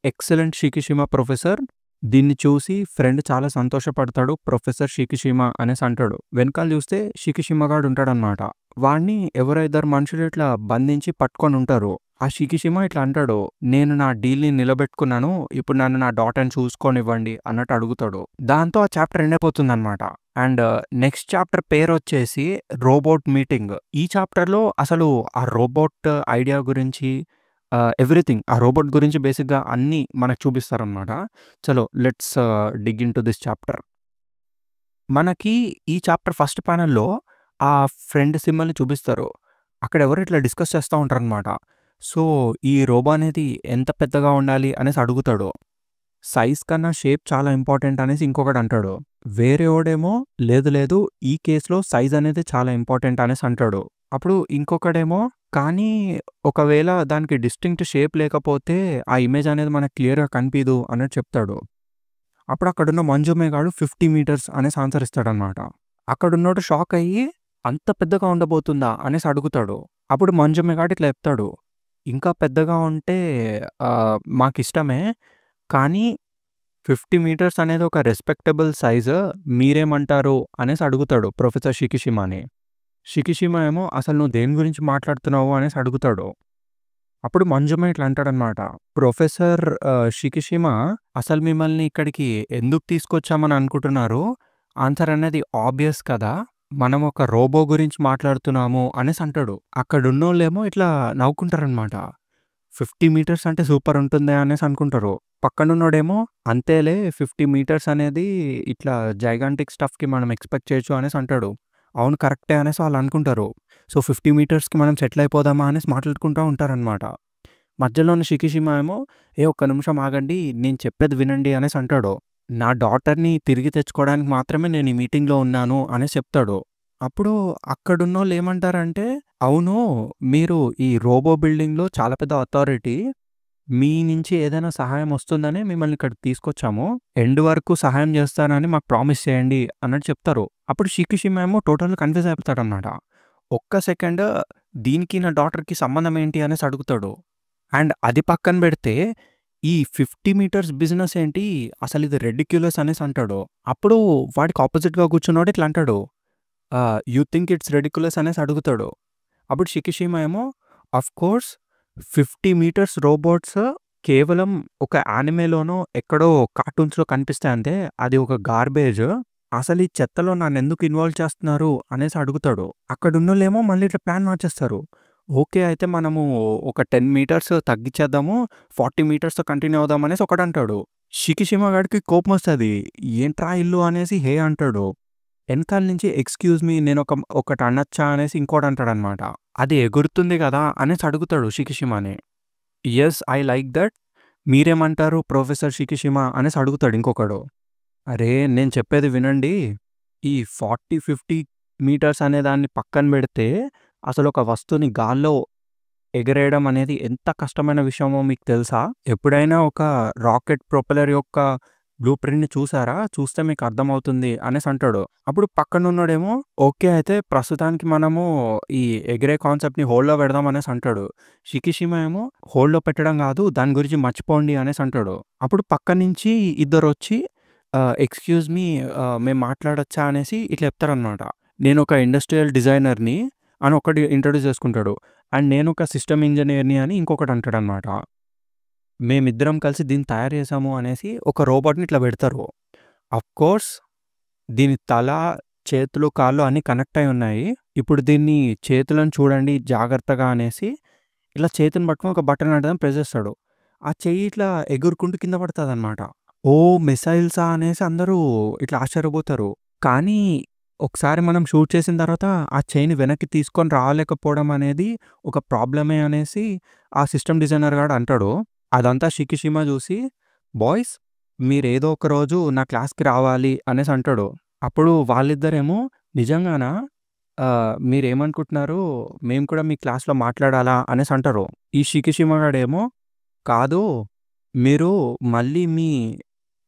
Speaker 1: ఎక్సలెంట్ షికిషిమా ప్రొఫెసర్. దీన్ని చూసి ఫ్రెండ్ చాలా సంతోషపడతాడు. ప్రొఫెసర్ షికిషిమా అనేసి అంటాడు. వెనకాల చూస్తే షికిషిమా గాడు ఉంటాడనమాట. వాడిని ఎవరో ఇద్దరు మనుషులు ఇట్లా బంధించి పట్టుకొని ఉంటారు. ఆ షికిషిమా ఇట్లా అంటాడు. "నేను నా డీల్‌ని నిలబెట్టుకున్నాను. ఇప్పుడు నన్ను నా డాటర్‌ని చూసుకోనివ్వండి" అన్నట్టు అడుగుతాడు. దాంతో ఆ చాప్టర్ ఎండ్ అయిపోతుందనమాట. అండ్ నెక్స్ట్ చాప్టర్ పేరొచ్చేసి రోబోట్ మీటింగ్. ఈ చాప్టర్‌లో అసలు ఆ రోబోట్ ఐడియా గురించి ఎవ్రీథింగ్ ఆ రోబోట్ గురించి బేసిక్‌గా అన్నీ మనకు చూపిస్తారనమాట. చలో let's dig into this chapter. మనకి ఈ చాప్టర్ ఫస్ట్ ప్యానెల్‌లో ఆ ఫ్రెండ్ సింబల్‌ని చూపిస్తారు. అక్కడ ఎవరో ఇట్లా డిస్కస్ చేస్తా ఉంటారనమాట. సో, ఈ రోబో అనేది ఎంత పెద్దగా ఉండాలి అనేసి అడుగుతాడు. సైజ్ కన్నా షేప్ చాలా ఇంపార్టెంట్ అనేసి ఇంకొకడంటాడు. వేరేవాడేమో లేదు లేదు ఈ కేస్‌లో సైజ్ అనేది చాలా ఇంపార్టెంట్ అనేసి అంటాడు. అప్పుడు ఇంకొకడేమో కానీ ఒకవేళ దానికి డిస్టింక్ట్ షేప్ లేకపోతే ఆ ఇమేజ్ అనేది మనకు క్లియర్‌గా కనిపీదు అన్నట్టు చెప్తాడు. అప్పుడు అక్కడున్న మంజుమే గాడు 50 మీటర్స్ అనేసి ఆన్సర్ ఇస్తాడనమాట. అక్కడున్నోడు షాక్ అయ్యి అంత పెద్దగా ఉండబోతుందా అనేసి అడుగుతాడు. అప్పుడు మంజుమే గాడు ఇట్లా చెప్తాడు. ఇంకా పెద్దగా ఉంటే మాకిష్టమే. కానీ 50 మీటర్స్ అనేది ఒక రెస్పెక్టబుల్ సైజ్. మీరేమంటారు అనేసి అడుగుతాడు ప్రొఫెసర్ షికిషిమాని. షికిషిమా ఏమో అసలు నువ్వు దేని గురించి మాట్లాడుతున్నావు అనేసి అడుగుతాడు. అప్పుడు మంజుమ ఇట్లా అంటాడనమాట. ప్రొఫెసర్ షికిషిమా అసలు మిమ్మల్ని ఇక్కడికి ఎందుకు తీసుకొచ్చామని అనుకుంటున్నారు? ఆన్సర్ అనేది ఆబ్వియస్ కదా! మనం ఒక రోబో గురించి మాట్లాడుతున్నాము అనేసి అంటాడు. అక్కడున్నోళ్ళేమో ఇట్లా నవ్వుకుంటారనమాట. 50 మీటర్స్ అంటే సూపర్ ఉంటుందే అనేసి అనుకుంటారు. పక్కనున్నోడేమో అంతేలే 50 మీటర్స్ అనేది ఇట్లా జైగాంటిక్ స్టఫ్‌కి మనం ఎక్స్‌పెక్ట్ చేయొచ్చు అనేసి అంటాడు. అవును కరెక్టే అనేసి వాళ్ళు అనుకుంటారు. సో 50 మీటర్స్‌కి మనం సెటిల్ అయిపోదామా అనేసి మాట్లాడుకుంటా ఉంటారనమాట. మధ్యలో ఉన్న షికిషిమా ఏమో ఒక్క నిమిషం ఆగండి నేను చెప్పేది వినండి అనేసి అంటాడు. నా డాటర్‌ని తిరిగి తెచ్చుకోవడానికి మాత్రమే నేను ఈ మీటింగ్‌లో ఉన్నాను అనేసి చెప్తాడు. అప్పుడు అక్కడున్నోళ్ళు ఏమంటారంటే, అవును మీరు ఈ రోబో బిల్డింగ్‌లో చాలా పెద్ద అథారిటీ. మీ నుంచి ఏదైనా సహాయం వస్తుందనే మిమ్మల్ని ఇక్కడికి తీసుకొచ్చాము. ఎండ్ వరకు సహాయం చేస్తానని మాకు ప్రామిస్ చేయండి అన్నట్టు చెప్తారు. అప్పుడు షికిషిమా ఏమో టోటల్‌గా కన్‌ఫ్యూజ్ అయిపోతాడనమాట. ఒక్క సెకండ్ దీనికి నా డాటర్‌కి సంబంధం ఏంటి అనేసి అడుగుతాడు. అండ్ అది పక్కన పెడితే ఈ 50 మీటర్స్ బిజినెస్ ఏంటి? అసలిది రెడిక్యులస్ అనేసి అంటాడు. అప్పుడు వాడికి అపోజిట్‌గా కూర్చున్నోడు ఇట్లా అంటాడు. యూ థింక్ ఇట్స్ రెడిక్యులస్ అనేసి అడుగుతాడు. అప్పుడు షికిషిమా ఏమో ఆఫ్‌కోర్స్ 50 మీటర్స్ రోబోట్స్ కేవలం ఒక యానిమేలోనో ఎక్కడో కార్టూన్స్‌లో కనిపిస్తాయంతే. అది ఒక గార్బేజ్. అసలు ఈ చెత్తలో నన్నెందుకు ఇన్వాల్వ్ చేస్తున్నారు అనేసి అడుగుతాడు. అక్కడున్నోళ్ళేమో మళ్ళీ ఇట్లా ప్లాన్ మార్చేస్తారు. ఓకే. అయితే మనము ఒక 10 మీటర్స్ తగ్గిచ్చేద్దాము. 40 మీటర్స్‌తో కంటిన్యూ అవుదాం అనేసి ఒకడంటాడు. షికిషిమా గాడికి కోపమొస్తది. ఏంట్రా ఈళ్ళు అనేసి హే అంటాడు. ఎనకాల నుంచి ఎక్స్‌క్యూజ్ మీ ఒకటి అనొచ్చా అనేసి ఇంకోడంటాడనమాట. అది ఎగురుతుంది గదా! అనేసి అడుగుతాడు షికిషిమాని. Yes I like that. మీరేమంటారు ప్రొఫెసర్ షికిషిమా అనేసి అడుగుతాడు ఇంకొకడు. అరే! నేను చెప్పేది వినండి. ఈ 40, 50 మీటర్స్ అనే దాన్ని పక్కన బెడితే అసలొక వస్తువుని గాల్లో ఎగరేయడం అనేది ఎంత కష్టమైన విషయమో మీకు తెలుసా? ఎప్పుడైనా ఒక రాకెట్ ప్రొపెల్లర్ యొక్క బ్లూ ప్రింట్‌ని చూసారా? చూస్తే మీకు అర్థమవుతుంది అనేసి అంటాడు. అప్పుడు పక్కనున్నోడేమో ఓకే. అయితే ప్రస్తుతానికి మనము ఈ ఎగిరే కాన్సెప్ట్‌ని హోల్డ్‌లో పెడదాం అనేసి అంటాడు. షికిషిమా ఏమో హోల్డ్‌లో పెట్టడం గాదు దాని గురించి మర్చిపోండి అనేసి అంటాడు. అప్పుడు పక్క నుంచి ఇద్దరొచ్చి ఎక్స్‌క్యూజ్ మీ మేము మాట్లాడొచ్చా అనేసి ఇట్లా చెప్తారనమాట. నేనొక ఇండస్ట్రియల్ డిజైనర్‌ని అని ఒకడు ఇంట్రొడ్యూస్ చేసుకుంటాడు. అండ్ నేనొక సిస్టమ్ ఇంజినీర్‌ని అని ఇంకొకడు అంటాడనమాట. మేమిద్దరం కలిసి దీన్ని తయారు చేసాము అనేసి ఒక రోబోట్‌ని ఇట్లా పెడతారు. అఫ్‌కోర్స్ దీని తల, చేతులు, కాళ్ళు అన్నీ కనెక్ట్ అయ్యి ఉన్నాయి. ఇప్పుడు దీన్ని చేతులను చూడండి జాగ్రత్తగా అనేసి ఇలా చేతిని పట్టుకొని ఒక బటన్ అనేదాన్ని ప్రెస్ చేస్తాడు. ఆ చెయ్యి ఇట్లా ఎగురుకుంటూ కింద పడతదనమాట. ఓహ్! మిసైల్సా అనేసి అందరూ ఇట్లా ఆశ్చర్యపోతారు. కానీ ఒకసారి మనం షూట్ చేసిన తర్వాత ఆ చెయ్యిని వెనక్కి తీసుకొని రాలేకపోవడం అనేది ఒక ప్రాబ్లమే అనేసి ఆ సిస్టమ్ డిజైనర్ గాడు అంటాడు. అదంతా షికిషిమా చూసి బాయ్స్ మీరేదో ఒక రోజు నా క్లాస్‌కి రావాలి అనేసి అంటాడు. అప్పుడు వాళ్ళిద్దరేమో నిజంగానా? మీరేమనుకుంటున్నారు? మేము కూడా మీ క్లాస్‌లో మాట్లాడాలా అనేసి అంటారు. ఈ షికిషిమా గాడేమో కాదు. మీరు మళ్ళీ మీ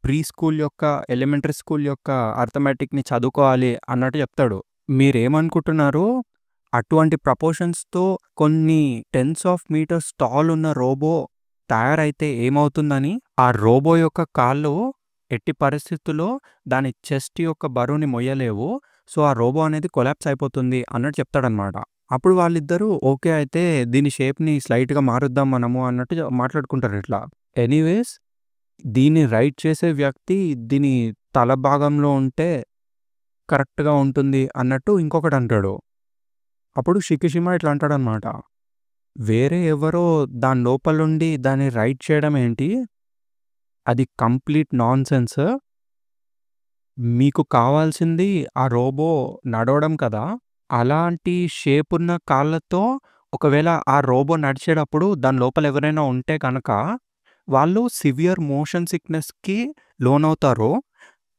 Speaker 1: ప్రీ స్కూల్ యొక్క, ఎలిమెంటరీ స్కూల్ యొక్క అర్థమెటిక్‌ని చదువుకోవాలి అన్నట్టు చెప్తాడు. మీరేమనుకుంటున్నారు? అటువంటి ప్రపోర్షన్స్‌తో కొన్ని టెన్స్ ఆఫ్ మీటర్స్ టాల్ ఉన్న రోబో తయారైతే ఏమవుతుందని, ఆ రోబో యొక్క కాళ్ళు ఎట్టి పరిస్థితుల్లో దాని చెస్ట్ యొక్క బరువుని మొయ్యలేవు. సో, ఆ రోబో అనేది కొలాప్స్ అయిపోతుంది అన్నట్టు చెప్తాడనమాట. అప్పుడు వాళ్ళిద్దరూ ఓకే. అయితే దీని షేప్‌ని స్లైట్‌గా మారుద్దాం మనము అన్నట్టు మాట్లాడుకుంటారు ఇట్లా. ఎనీవేస్ దీన్ని రైట్ చేసే వ్యక్తి దీని తల భాగంలో ఉంటే కరెక్ట్‌గా ఉంటుంది అన్నట్టు ఇంకొకడంటాడు. అప్పుడు షికిషిమా ఇట్లా అంటాడనమాట. వేరే ఎవరో దాని లోపలుండి దాన్ని రైట్ చేయడం ఏంటి? అది కంప్లీట్ నాన్‌సెన్స్. మీకు కావాల్సింది ఆ రోబో నడవడం కదా! అలాంటి షేపున్న కాళ్ళతో ఒకవేళ ఆ రోబో నడిచేటప్పుడు దాని లోపల ఎవరైనా ఉంటే గనక వాళ్ళు సివియర్ మోషన్ సిక్‌నెస్‌కి లోనవుతారు.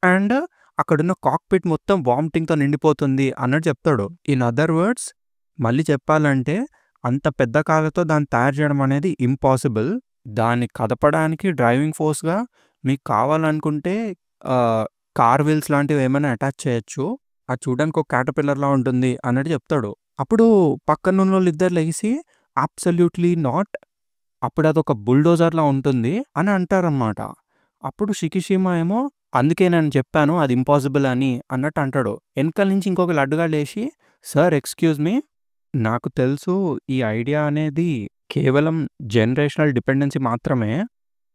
Speaker 1: అండ్ అక్కడున్న కాక్‌పిట్ మొత్తం వామిటింగ్‌తో నిండిపోతుంది అన్నట్టు చెప్తాడు. ఇన్ అదర్ వర్డ్స్ మళ్ళీ చెప్పాలంటే అంత పెద్ద కాళ్ళతో దాన్ని తయారు చేయడం అనేది ఇంపాసిబుల్. దాన్ని కదపడానికి డ్రైవింగ్ ఫోర్స్‌గా మీకు కావాలనుకుంటే ఆహ్, కార్ వీల్స్ లాంటివి ఏమైనా అటాచ్ చేయొచ్చు. అది చూడడానికి ఒక క్యాటర్‌పిల్లర్‌లా ఉంటుంది అన్నట్టు చెప్తాడు. అప్పుడు పక్కనున్నోళ్ళిద్దరు లెగిసి అబ్సల్యూట్‌లీ నాట్. అప్పుడదొక బుల్డోజర్‌లా ఉంటుంది అని అంటారనమాట. అప్పుడు షికిషిమా ఏమో, "అందుకే నేను చెప్పాను అది ఇంపాసిబుల్ అని" అన్నట్టు అంటాడు. ఎనకాల నుంచి ఇంకొక లడ్డుగాడు లేసి, "సార్ ఎక్స్‌క్యూజ్ మీ, నాకు తెలుసు ఈ ఐడియా అనేది కేవలం జనరేషనల్ డిపెండెన్సీ మాత్రమే.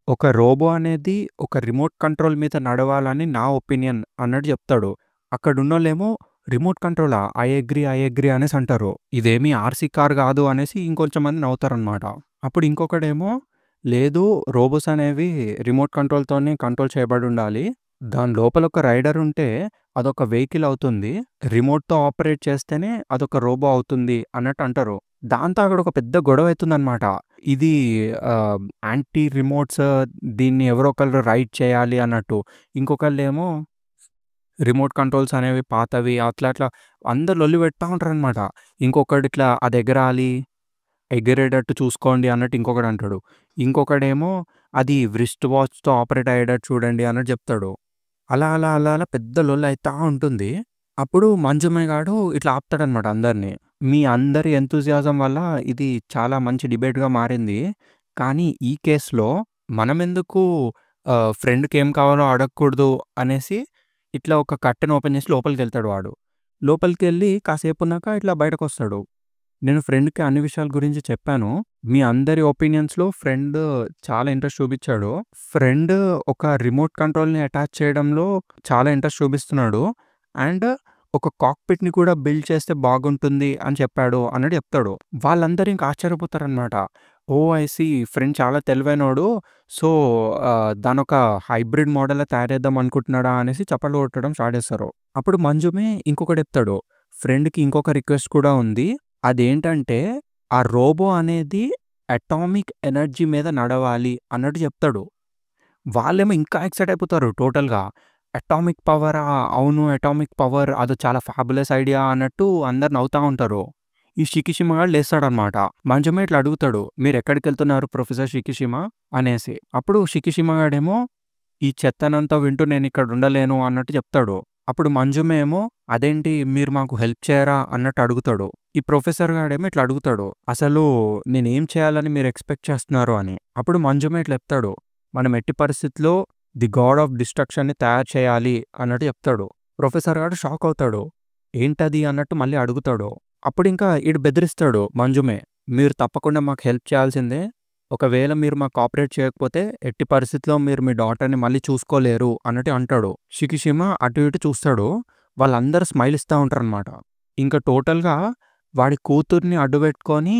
Speaker 1: ఒక రోబో అనేది ఒక రిమోట్ కంట్రోల్ మీద నడవాలని నా ఒపీనియన్" అన్నట్టు చెప్తాడు. అక్కడున్నోళ్ళేమో, "రిమోట్ కంట్రోలా? ఐ అగ్రీ, ఐ అగ్రీ" అనేసి అంటారు. ఇదేమీ ఆర్‌సీ కార్ కాదు అనేసి ఇంకొంచెం మంది నవ్వుతారనమాట. అప్పుడు ఇంకొకడేమో, "లేదు, రోబోస్ అనేవి రిమోట్ కంట్రోల్‌తోనే కంట్రోల్ చేయబడి ఉండాలి. దాని లోపల ఒక రైడర్ ఉంటే అదొక వెహికల్ అవుతుంది. రిమోట్‌తో ఆపరేట్ చేస్తేనే అదొక రోబో అవుతుంది" అన్నట్టు అంటారు. దాంతో అక్కడ ఒక పెద్ద గొడవ అవుతుందనమాట. ఇది యాంటీ రిమోట్స్, దీన్ని ఎవరో ఒకళ్ళు రైడ్ చేయాలి అన్నట్టు. ఇంకొకళ్ళేమో రిమోట్ కంట్రోల్స్ అనేవి పాతవి అట్లా అట్లా అందరూ లొల్లి పెడతా ఉంటారనమాట. ఇంకొకడు ఇట్లా అది ఎగరాలి, ఎగిరేటట్టు చూసుకోండి అన్నట్టు ఇంకొకడంటాడు. ఇంకొకడేమో అది వ్రిస్ట్ వాచ్‌తో ఆపరేట్ అయ్యేటట్టు చూడండి అన్నట్టు చెప్తాడు. అలా అలా అలా అలా పెద్ద లొల్లి అయితా ఉంటుంది. అప్పుడు మంజుమయ్య గాడు ఇట్లా ఆపుతాడనమాట అందరిని. "మీ అందరి ఎంతూసియాజం వల్ల ఇది చాలా మంచి డిబేట్‌గా మారింది. కానీ ఈ కేస్‌లో మనమెందుకు ఫ్రెండ్‌కి ఏం కావాలో అడగకూడదు" అనేసి ఇట్లా ఒక కర్టెన్ ఓపెన్ చేసి లోపలికెళ్తాడు వాడు. లోపలికెళ్ళి కాసేపున్నాక ఇట్లా బయటకొస్తాడు. "నేను ఫ్రెండ్‌కి అన్ని విషయాల గురించి చెప్పాను. మీ అందరి ఒపీనియన్స్‌లో ఫ్రెండ్ చాలా ఇంట్రెస్ట్ చూపిచ్చాడు. ఫ్రెండ్ ఒక రిమోట్ కంట్రోల్‌ని అటాచ్ చేయడంలో చాలా ఇంట్రెస్ట్ చూపిస్తున్నాడు. అండ్ ఒక కాక్‌పిట్‌ని కూడా బిల్డ్ చేస్తే బాగుంటుంది అని చెప్పాడు" అన్నట్టు చెప్తాడు. వాళ్ళందరూ ఇంక ఆశ్చర్యపోతారనమాట. "ఓహ్! ఐ సీ, ఫ్రెండ్ చాలా తెలివైనోడు. సో, దాన్నొక హైబ్రిడ్ మోడల్‌లా తయారు చేద్దాం అనుకుంటున్నాడా" అనేసి చప్పట్లు కొట్టడం స్టార్ట్ చేస్తారు. అప్పుడు మంజుమే ఇంకొకడు చెప్తాడు, "ఫ్రెండ్‌కి ఇంకొక రిక్వెస్ట్ కూడా ఉంది. అదేంటంటే ఆ రోబో అనేది అటామిక్ ఎనర్జీ మీద నడవాలి" అన్నట్టు చెప్తాడు. వాళ్ళేమో ఇంకా ఎక్సైట్ అయిపోతారు టోటల్‌గా. అటామిక్ పవరా? అవును, అటామిక్ పవర్ అది చాలా ఫ్యాబులస్ ఐడియా అన్నట్టు అందరూ నవ్వుతా ఉంటారు. ఈ షికిషిమా గాడు లేస్తాడనమాట. మంజుమే ఇట్లా అడుగుతాడు, "మీరెక్కడికెళ్తున్నారు ప్రొఫెసర్ షికిషిమా" అనేసి. అప్పుడు షికిషిమా గాడేమో, "ఈ చెత్తనంతా వింటూ నేనిక్కడ ఉండలేను" అన్నట్టు చెప్తాడు. అప్పుడు మంజుమే ఏమో, "అదేంటి మీరు మాకు హెల్ప్ చేయరా" అన్నట్టు అడుగుతాడు. ఈ ప్రొఫెసర్ గాడేమో ఇట్లా అడుగుతాడు, "అసలు నేనేం చేయాలని మీరు ఎక్స్‌పెక్ట్ చేస్తున్నారు" అని. అప్పుడు మంజుమే ఇట్లా చెప్తాడు, "మనం ఎట్టి పరిస్థితిలో ది గాడ్ ఆఫ్ డిస్ట్రక్షన్‌ని తయారు చేయాలి" అన్నట్టు చెప్తాడు. ప్రొఫెసర్ గాడు షాక్ అవుతాడు. "ఏంటది" అన్నట్టు మళ్ళీ అడుగుతాడు. అప్పుడింకా ఈడు బెదిరిస్తాడు మంజుమే, "మీరు తప్పకుండా మాకు హెల్ప్ చేయాల్సిందే. ఒకవేళ మీరు మాకు కోఆపరేట్ చేయకపోతే ఎట్టి పరిస్థితిలో మీరు మీ డాటర్‌ని మళ్ళీ చూసుకోలేరు" అన్నట్టు అంటాడు. షికిషిమా అటు ఇటు చూస్తాడు. వాళ్ళందరూ స్మైల్ ఇస్తా ఉంటారనమాట. ఇంకా టోటల్‌గా వాడి కూతుర్ని అడ్డుపెట్టుకొని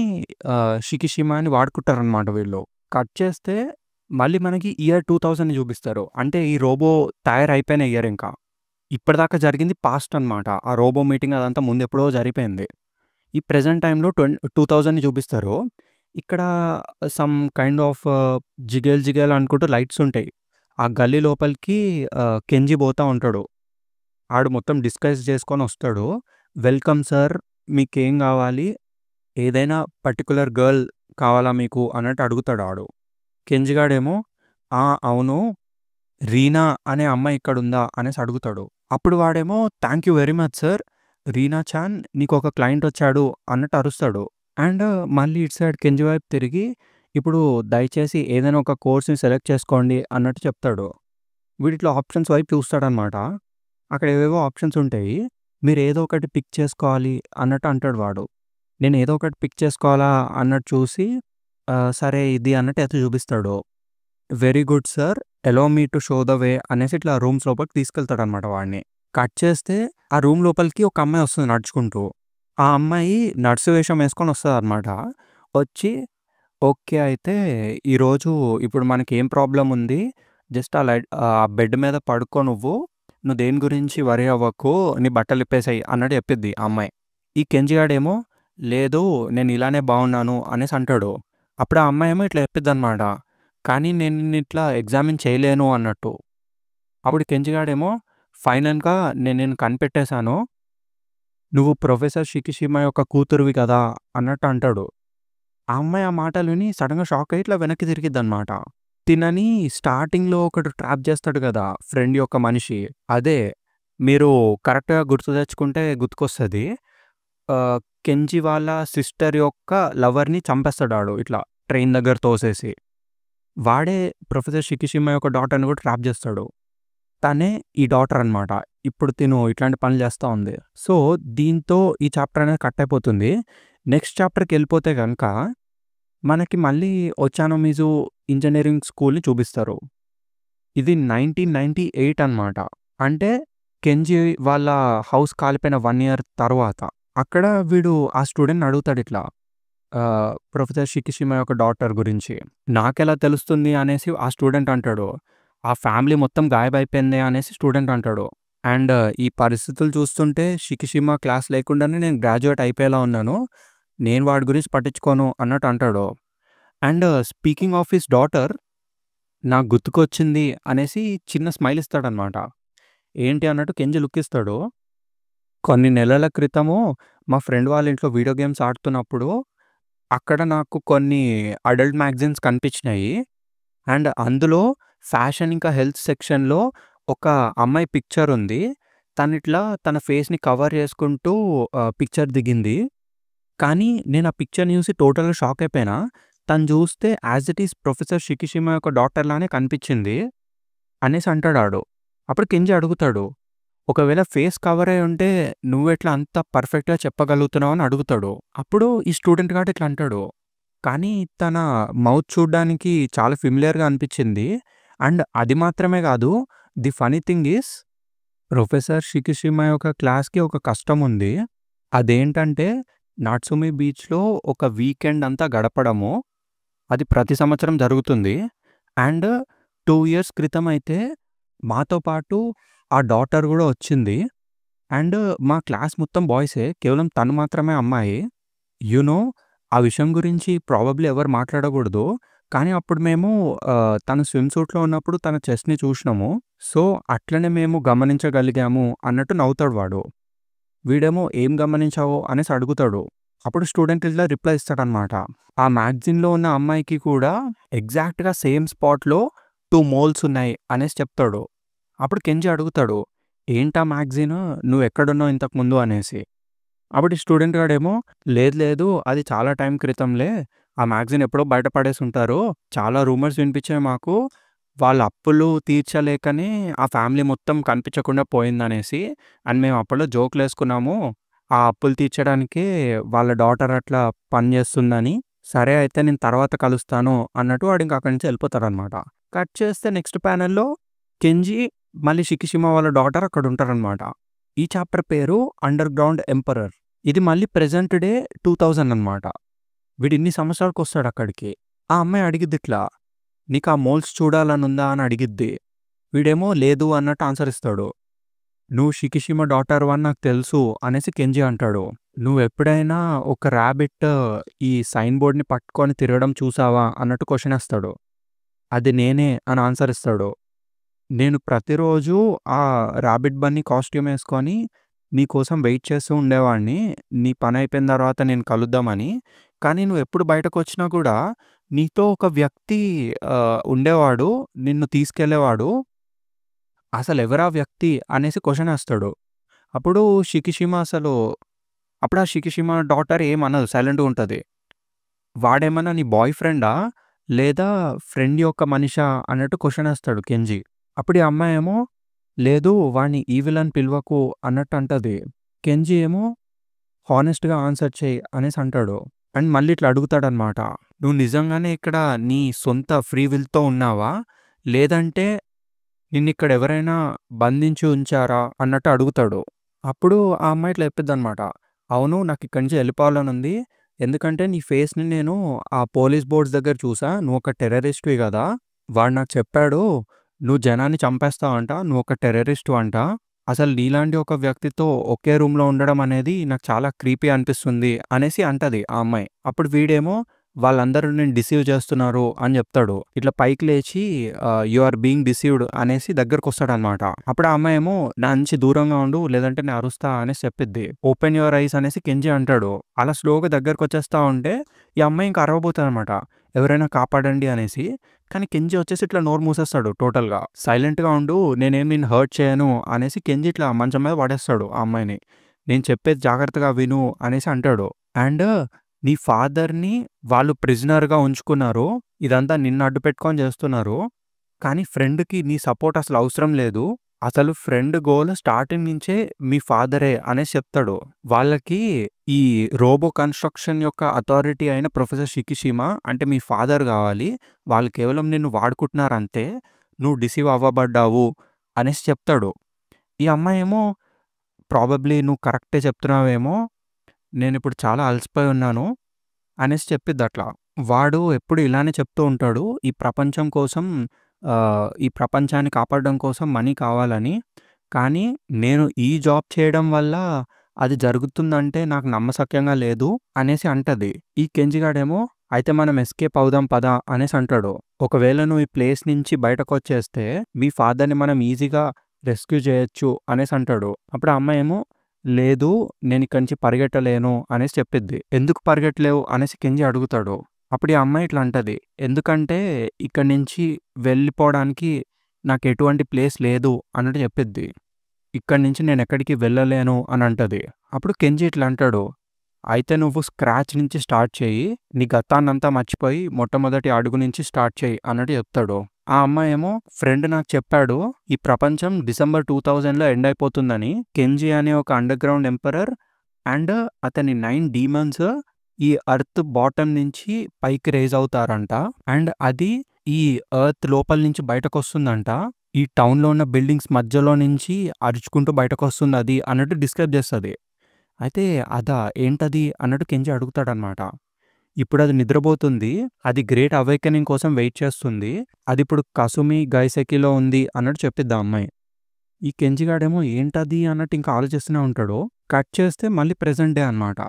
Speaker 1: షికిషిమాని వాడుకుంటారనమాట వీళ్ళు. కట్ చేస్తే మళ్ళీ మనకి ఇయర్ 2000ని చూపిస్తారు. అంటే ఈ రోబో తయారైపోయిన ఇయర్ ఇంకా. ఇప్పటిదాకా జరిగింది పాస్ట్ అనమాట. ఆ రోబో మీటింగ్ అదంతా ముందెప్పుడో జరిగిపోయింది. ఈ ప్రెజెంట్ టైమ్‌లో 2000ని చూపిస్తారు. ఇక్కడ సమ్ కైండ్ ఆఫ్ జిగేల్ జిగేల్ అనుకుంటూ లైట్స్ ఉంటాయి. ఆ గల్లీ లోపలికి కెంజి పోతా ఉంటాడు. ఆడు మొత్తం డిస్‌గైజ్ చేసుకొనొస్తాడు. "వెల్కమ్ సార్, మీకేం గావాలి? ఏదైనా పర్టిక్యులర్ గర్ల్ కావాలా మీకు" అన్నట్టు అడుగుతాడు ఆడు. కెంజి గాడేమో, "ఆ! అవును. రీనా అనే అమ్మాయి ఇక్కడుందా" అనేసి అడుగుతాడు. అప్పుడు వాడేమో, "thank you very much sir. Rina చాన్, నీకొక క్లయింట్ వచ్చాడు" అన్నట్టు అరుస్తాడు. అండ్ మళ్ళీ ఇటు సైడ్ కెంజి వైపు తిరిగి, "ఇప్పుడు దయచేసి ఏదైనా ఒక కోర్స్‌ని సెలెక్ట్ చేసుకోండి" అన్నట్టు చెప్తాడు. వీడిట్లా ఆప్షన్స్ వైపు చూస్తాడనమాట. అక్కడ ఏవేవో ఆప్షన్స్ ఉంటాయి. మీరేదో ఒకటి పిక్ చేసుకోవాలి అన్నట్టు అంటాడు వాడు. నేను ఏదో ఒకటి పిక్ చేసుకోవాలా అన్నట్టు చూసి, సరే ఇది అన్నట్టు ఎత్తి చూపిస్తాడు. "Very good sir. Allow me to show the way" అనేసి ఇట్లా రూమ్స్ లోపలికి తీసుకెళ్తాడనమాట వాడిని. కట్ చేస్తే ఆ రూమ్ లోపలికి ఒక అమ్మాయి వస్తుంది నడుచుకుంటూ. ఆ అమ్మాయి నర్సు వేషం వేసుకొని వస్తదనమాట. వచ్చి, "ఓకే. అయితే ఈరోజు ఇప్పుడు మనకేం ప్రాబ్లమ్ ఉంది? జస్ట్ ఆ బెడ్ మీద పడుకో నువ్వు. నువ్వు దేని గురించి వరీ అవ్వకు. నీ బట్టలిప్పేసేయి" అన్నట్టు చెప్పిద్ది ఆ అమ్మాయి. ఈ కెంజి గాడేమో, "లేదు, నేను ఇలానే బాగున్నాను" అనేసి అంటాడు. అప్పుడు ఆ అమ్మాయేమో ఇట్లా చెప్పిద్దనమాట, "కానీ నేను నిన్నిట్లా ఎగ్జామిన్ చేయలేను" అన్నట్టు. అప్పుడు కెంజి గాడేమో, "ఫైనల్‌గా నేను నిన్ను కనిపెట్టేశాను. నువ్వు ప్రొఫెసర్ షికిషిమా యొక్క కూతురివి కదా" అన్నట్టు అంటాడు. ఆ అమ్మాయి ఆ మాటలు విని సడెన్‌గా షాక్ అయ్యి ఇట్లా వెనక్కి తిరిగిద్దనమాట. తినని స్టార్టింగ్‌లో ఒకడు ట్రాప్ చేస్తాడు గదా! ఫ్రెండ్ యొక్క మనిషి. అదే. మీరు కరెక్ట్‌గా గుర్తు తెచ్చుకుంటే గుర్తుకొస్తది. కెంజి వాళ్ళ సిస్టర్ యొక్క లవర్‌ని చంపేస్తాడాడు ఇట్లా ట్రైన్ దగ్గర తోసేసి. వాడే ప్రొఫెసర్ షికిషిమా యొక్క డాటర్‌ని కూడా ట్రాప్ చేస్తాడు. తనే ఈ డాటర్ అనమాట. ఇప్పుడు తిను ఇట్లాంటి పనులు చేస్తా ఉంది. సో, దీంతో ఈ చాప్టర్ అనేది కట్ అయిపోతుంది. నెక్స్ట్ చాప్టర్‌కెళ్ళిపోతే గనక మనకి మళ్ళీ ఒచానోమిజు ఇంజినీరింగ్ స్కూల్‌ని చూపిస్తారు. ఇది 1998 అనమాట. అంటే కెంజీ వాళ్ళ హౌస్ కాలిపోయిన 1 ఇయర్ తర్వాత. అక్కడ వీడు ఆ స్టూడెంట్‌ని అడుగుతాడిట్లా ప్రొఫెసర్ షికిషిమా యొక్క డాటర్ గురించి. నాకెలా తెలుస్తుంది అనేసి ఆ స్టూడెంట్ అంటాడు. ఆ ఫ్యామిలీ మొత్తం గాయబయిపోయింది అనేసి స్టూడెంట్ అంటాడు. అండ్ ఈ పరిస్థితులు చూస్తుంటే షికిషిమా క్లాస్ లేకుండానే నేను గ్రాడ్యుయేట్ అయిపోయేలా ఉన్నాను. నేను వాడి గురించి పట్టించుకోను అన్నట్టు అంటాడు. And speaking of his daughter నాకు గుర్తుకొచ్చింది అనేసి చిన్న స్మైల్ ఇస్తాడనమాట. ఏంటి అన్నట్టు కెంజీ లుక్ ఇస్తాడు. కొన్ని నెలల క్రితము మా ఫ్రెండ్ వాళ్ళ ఇంట్లో వీడియో గేమ్స్ ఆడుతున్నప్పుడు అక్కడ నాకు కొన్ని అడల్ట్ మ్యాగజైన్స్ కనిపించినాయి. అండ్ అందులో ఫ్యాషన్ ఇంకా హెల్త్ సెక్షన్‌లో ఒక అమ్మాయి పిక్చర్ ఉంది. తనిట్లా తన ఫేస్‌ని కవర్ చేసుకుంటూ పిక్చర్ దిగింది. కానీ నేను ఆ పిక్చర్‌ని చూసి టోటల్‌గా షాక్ అయిపోయినా. తను చూస్తే as it is professor Shikishima యొక్క డాటర్ లానే కనిపించింది అనేసి అంటాడాడు. అప్పుడు కెంజీ అడుగుతాడు. ఒకవేళ ఫేస్ కవర్ అయ్యి ఉంటే నువ్వెట్లా అంత పర్ఫెక్ట్‌గా చెప్పగలుగుతున్నావు అని అడుగుతాడు. అప్పుడు ఈ స్టూడెంట్ గాడు ఇట్లా అంటాడు. కానీ తన మౌత్ చూడ్డానికి చాలా ఫెమిలియర్‌గా అనిపించింది. అండ్ అది మాత్రమే కాదు, the funny thing is professor Shikishima యొక్క క్లాస్‌కి ఒక కష్టం ఉంది. అదేంటంటే నాట్సుమి బీచ్‌లో ఒక వీకెండ్ అంతా గడపడము. అది ప్రతి సంవత్సరం జరుగుతుంది. అండ్ 2 ఇయర్స్ క్రితం అయితే మాతో పాటు ఆ డాటర్ గూడా వచ్చింది. అండ్ మా క్లాస్ మొత్తం బాయ్సే. కేవలం తను మాత్రమే అమ్మాయి. యూ నో ఆ విషయం గురించి ప్రాబబ్లీ ఎవరు మాట్లాడకూడదు. కానీ అప్పుడు మేము తను స్విమ్ సూట్‌లో ఉన్నప్పుడు తన చెస్ట్‌ని చూషినాము. సో, అట్లనే మేము గమనించగలిగాము అన్నట్టు నవ్వుతాడు వాడు. వీడేమో ఏం గమనించావు అనేసి అడుగుతాడు. అప్పుడు స్టూడెంట్ ఇట్లా రిప్లై ఇస్తాడనమాట. ఆ మ్యాగజైన్‌లో ఉన్న అమ్మాయికి కూడా ఎగ్జాక్ట్‌గా సేమ్ స్పాట్‌లో 2 మోల్స్ ఉన్నాయి అనేసి చెప్తాడు. అప్పుడు కెంజీ అడుగుతాడు. ఏంటా మ్యాగజైను? నువ్వెక్కడున్నావు ఇంతకుముందు అనేసి. అప్పుడు ఈ స్టూడెంట్ గాడేమో లేదు లేదు అది చాలా టైం క్రితంలే. ఆ మ్యాగజైన్ ఎప్పుడో బయట పడేసుంటారు. చాలా రూమర్స్ వినిపించాయి మాకు. వాళ్ళ అప్పులు తీర్చలేకనే ఆ ఫ్యామిలీ మొత్తం కనిపించకుండా పోయిందనేసి. అండ్ మేము అప్పట్లో జోకులేసుకున్నాము. ఆ అప్పులు తీర్చడానికే వాళ్ళ డాటర్ అట్లా పని చేస్తుందని. సరే అయితే నేను తర్వాత కలుస్తాను అన్నట్టు వాడు ఇంక అక్కడి నుంచి వెళ్ళిపోతాడనమాట. కట్ చేస్తే నెక్స్ట్ ప్యానెల్‌లో కెంజీ మళ్ళీ షికిషిమా వాళ్ళ డాటర్ అక్కడ ఉంటారనమాట. ఈ చాప్టర్ పేరు అండర్ గ్రౌండ్ ఎంపరర్. ఇది మళ్ళీ ప్రెజెంట్ డే 2000 అనమాట. వీడు ఇన్ని సంవత్సరాలకొస్తాడు అక్కడికి. ఆ అమ్మాయి అడిగిద్దిట్లా, నీకా మోల్స్ చూడాలనుందా అని అడిగిద్ది. వీడేమో లేదు అన్నట్టు ఆన్సర్ ఇస్తాడు. నువ్వు షికిషిమా డాటర్ అని నాకు తెలుసు అనేసి కెంజీ అంటాడు. నువ్వెప్పుడైనా ఒక ర్యాబిట్ ఈ సైన్ బోర్డ్‌ని పట్టుకొని తిరగడం చూసావా అన్నట్టు క్వెషన్ ఏస్తాడు. అది నేనే అని ఆన్సర్ ఇస్తాడు. నేను ప్రతిరోజు ఆ ర్యాబిట్ బన్నీ కాస్ట్యూమ్ ఏసుకొని నీకోసం వెయిట్ చేస్తూ ఉండేవాడిని. నీ పనయిపోయిన తర్వాత నేను కలుద్దామని. కానీ నువ్వెప్పుడు బయటకొచ్చినా కూడా నీతో ఒక వ్యక్తి ఉండేవాడు. నిన్ను తీసుకెళ్ళేవాడు. అసలెవరా వ్యక్తి అనేసి క్వెషన్ ఏస్తాడు. అప్పుడు షికిషిమా అప్పుడు ఆ షికిషిమా డాటర్ ఏమనదు సైలెంట్‌గా ఉంటది. వాడేమన్నా నీ బాయ్ ఫ్రెండా? లేదా ఫ్రెండ్ యొక్క మనిషా అన్నట్టు క్వెషన్ ఏస్తాడు కెంజీ. అప్పుడు ఈ అమ్మాయేమో లేదు వాడిని ఈవిల్ అని పిలవకు అన్నట్టు అంటది. కెంజీ ఏమో హానెస్ట్‌గా ఆన్సర్ చెయి అనేసి అంటాడు. అండ్ మళ్ళీ ఇట్లా అడుగుతాడనమాట. నువ్వు నిజంగానే ఇక్కడ నీ సొంత ఫ్రీ విల్‌తో ఉన్నావా? లేదంటే నిన్నిక్కడ ఎవరైనా బంధించి ఉంచారా? అన్నట్టు అడుగుతాడు. అప్పుడు ఆ అమ్మాయి ఇట్లా చెప్పిద్దనమాట. అవును నాకిక్కడి నుంచి వెళ్ళిపోవాలనుంది. ఎందుకంటే నీ ఫేస్‌ని నేను ఆ పోలీస్ బోర్డ్స్ దగ్గర చూసా. నువ్వొక టెర్రరిస్ట్‌వి గదా! వాడు నాకు చెప్పాడు. నువ్వు జనాన్ని చంపేస్తావంట. నువ్వొక టెర్రరిస్ట్‌వి అంట. అసలు నీలాంటి ఒక వ్యక్తితో ఒకే రూమ్‌లో ఉండడం అనేది నాకు చాలా క్రీపీ అనిపిస్తుంది అనేసి అంటది ఆ అమ్మాయి. అప్పుడు వీడేమో వాళ్ళందరూ నిన్ను డిసీవ్ చేస్తున్నారు అని చెప్తాడు. ఇట్లా పైకి లేచి యూ ఆర్ బీయింగ్ డిసీవ్డ్ అనేసి దగ్గరకొస్తాడనమాట. అప్పుడు ఆ అమ్మాయేమో నా నుంచి దూరంగా ఉండు లేదంటే నేను అరుస్తా అనేసి చెప్పిద్ది. ఓపెన్ యువర్ ఐస్ అనేసి కెంజీ అంటాడు. అలా స్లోగా దగ్గరకొచ్చేస్తా ఉంటే ఈ అమ్మాయి ఇంక అరవబోతదనమాట. ఎవరైనా కాపాడండి అనేసి. కానీ కెంజీ వచ్చేసి ఇట్లా నోరు మూసేస్తాడు టోటల్‌గా. సైలెంట్‌గా ఉండు నేనేం నిన్ను హర్ట్ చేయను అనేసి కెంజీ ఇట్లా మంచం మీద పడేస్తాడు ఆ అమ్మాయిని. నేను చెప్పేది జాగ్రత్తగా విను అనేసి అంటాడు. అండ్ నీ ఫాదర్‌ని వాళ్ళు ప్రిజనర్‌గా ఉంచుకున్నారు. ఇదంతా నిన్ను అడ్డుపెట్టుకొని చేస్తున్నారు. కానీ ఫ్రెండ్‌కి నీ సపోర్ట్ అసలు అవసరం లేదు. అసలు ఫ్రెండ్ గోల్ స్టార్టింగ్ నుంచే మీ ఫాదరే అనేసి చెప్తాడు. వాళ్ళకి ఈ రోబో కన్‌స్ట్రక్షన్ యొక్క అథారిటీ అయిన ప్రొఫెసర్ షికిషిమా అంటే మీ ఫాదర్ కావాలి. వాళ్ళు కేవలం నిన్ను వాడుకుంటున్నారంతే. నువ్వు డిసీవ్ అవ్వబడ్డావు అనేసి చెప్తాడు. ఈ అమ్మాయేమో ప్రాబబ్లీ నువ్వు కరెక్టే చెప్తున్నావేమో. నేనిప్పుడు చాలా అలసిపోయి ఉన్నాను అనేసి చెప్పిద్దట్లా. వాడు ఎప్పుడు ఇలానే చెప్తూ ఉంటాడు. ఈ ప్రపంచాన్ని కాపాడడం కోసం మనీ కావాలని. కానీ నేను ఈ జాబ్ చేయడం వల్ల అది జరుగుతుందంటే నాకు నమ్మశక్యంగా లేదు అనేసి అంటది. ఈ కెంజిగాడేమో అయితే మనం ఎస్కేప్ అవుదాం పద అనేసి అంటాడు. ఒకవేళ నువ్వు ఈ ప్లేస్ నుంచి బయటకొచ్చేస్తే మీ ఫాదర్‌ని మనం ఈజీగా రెస్క్యూ చేయొచ్చు అనేసి అంటాడు. అప్పుడు ఆ అమ్మాయేమో లేదు నేనిక్కడి నుంచి పరిగెట్టలేను అనేసి చెప్పిద్ది. ఎందుకు పరిగెట్టలేవు అనేసి కెంజి అడుగుతాడు. అప్పుడు ఈ అమ్మాయి ఇట్లా అంటది. ఎందుకంటే ఇక్కడి నుంచి వెళ్ళిపోవడానికి నాకు ఎటువంటి ప్లేస్ లేదు అన్నట్టు చెప్పిద్ది. ఇక్కడి నుంచి నేనెక్కడికి వెళ్ళలేను అని అంటది. అప్పుడు కెంజి ఇట్లా అంటాడు. అయితే నువ్వు స్క్రాచ్ నుంచి స్టార్ట్ చెయ్యి. నీ గతాన్నంతా మర్చిపోయి మొట్టమొదటి అడుగు నుంచి స్టార్ట్ చెయ్యి అన్నట్టు చెప్తాడు. ఆ అమ్మాయేమో ఫ్రెండ్ నాకు చెప్పాడు ఈ ప్రపంచం డిసెంబర్ 2000లో ఎండ్ అయిపోతుందని. కెంజి అనే ఒక అండర్ గ్రౌండ్ ఎంపరర్ అండ్ అతని 9 డీమన్స్ ఈ ఎర్త్ బాటమ్ నుంచి పైకి రైజ్ అవుతారంట. అండ్ అది ఈ ఎర్త్ లోపల నుంచి బయటకొస్తుందంట. ఈ టౌన్‌లో ఉన్న బిల్డింగ్స్ మధ్యలో నుంచి అరుచుకుంటూ బయటకొస్తుంది అది అన్నట్టు డిస్క్రైబ్ చేస్తది. అయితే అదా ఏంటది అన్నట్టు కెంజి అడుగుతాడనమాట. ఇప్పుడది నిద్రపోతుంది. అది గ్రేట్ అవేకెనింగ్ కోసం వెయిట్ చేస్తుంది. అదిప్పుడు కసుమి గైసెకిలో ఉంది అన్నట్టు చెప్పిద్ది ఆ అమ్మాయి. ఈ కెంజిగాడేమో ఏంటది అన్నట్టు ఇంకా ఆలోచిస్తూనే ఉంటాడు. కట్ చేస్తే మళ్ళీ ప్రెజెంట్ డే అనమాట.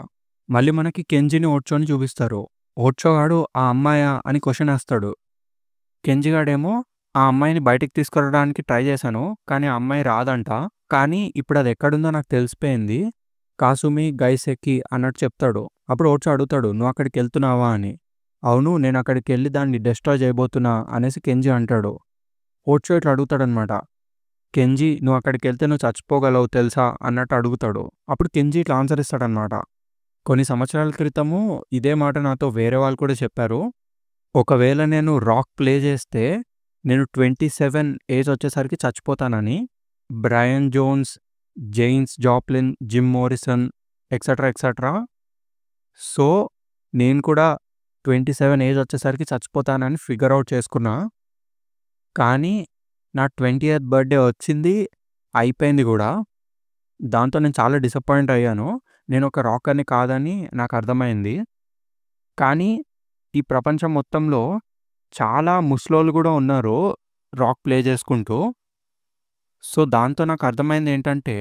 Speaker 1: మళ్ళీ మనకి కెంజిని ఓడ్చోని చూపిస్తారు. ఓడ్చోగాడు ఆ అమ్మాయా అని క్వెషన్ ఏస్తాడు. కెంజిగాడేమో ఆ అమ్మాయిని బయటికి తీసుకురావడానికి ట్రై చేశాను. కానీ ఆ అమ్మాయి రాదంట. కానీ ఇప్పుడది ఎక్కడుందో నాకు తెలిసిపోయింది. కాసుమి గైసెకి అన్నట్టు చెప్తాడు. అప్పుడు ఓడ్చో అడుగుతాడు నువ్వు అక్కడికెళ్తున్నావా అని. అవును నేనక్కడికెళ్ళి దాన్ని డెస్ట్రాయ్ చేయబోతున్నా అనేసి కెంజి అంటాడు. ఓడ్చో ఇట్లా అడుగుతాడనమాట. కెంజి నువ్వు అక్కడికెళ్తే నువ్వు చచ్చిపోగలవు తెలుసా అన్నట్టు అడుగుతాడు. అప్పుడు కెంజి ఇట్లా ఆన్సర్ ఇస్తాడనమాట. కొన్ని సంవత్సరాల క్రితము ఇదే మాట నాతో వేరే వాళ్ళు కూడా చెప్పారు. ఒకవేళ నేను రాక్ ప్లే చేస్తే నేను 27 ఏజ్ వచ్చేసరికి చచ్చిపోతానని. Brian Jones, Janis Joplin, Jim Morrison etcetera etcetera. So నేను కూడా 27 ఏజ్ వచ్చేసరికి చచ్చిపోతానని ఫిగర్ అవుట్ చేసుకున్నా. కానీ నా 20th బర్త్‌డే వచ్చింది. అయిపోయింది గూడా. దాంతో నేను చాలా డిసప్పాయింట్ అయ్యాను. నేనొక రాకర్‌ని కాదని నాకు అర్థమైంది. కానీ ఈ ప్రపంచం మొత్తంలో చాలా ముసలోళ్ళు గూడా ఉన్నారు రాక్ ప్లే చేసుకుంటూ. సో దాంతో నాకు అర్థమైంది ఏంటంటే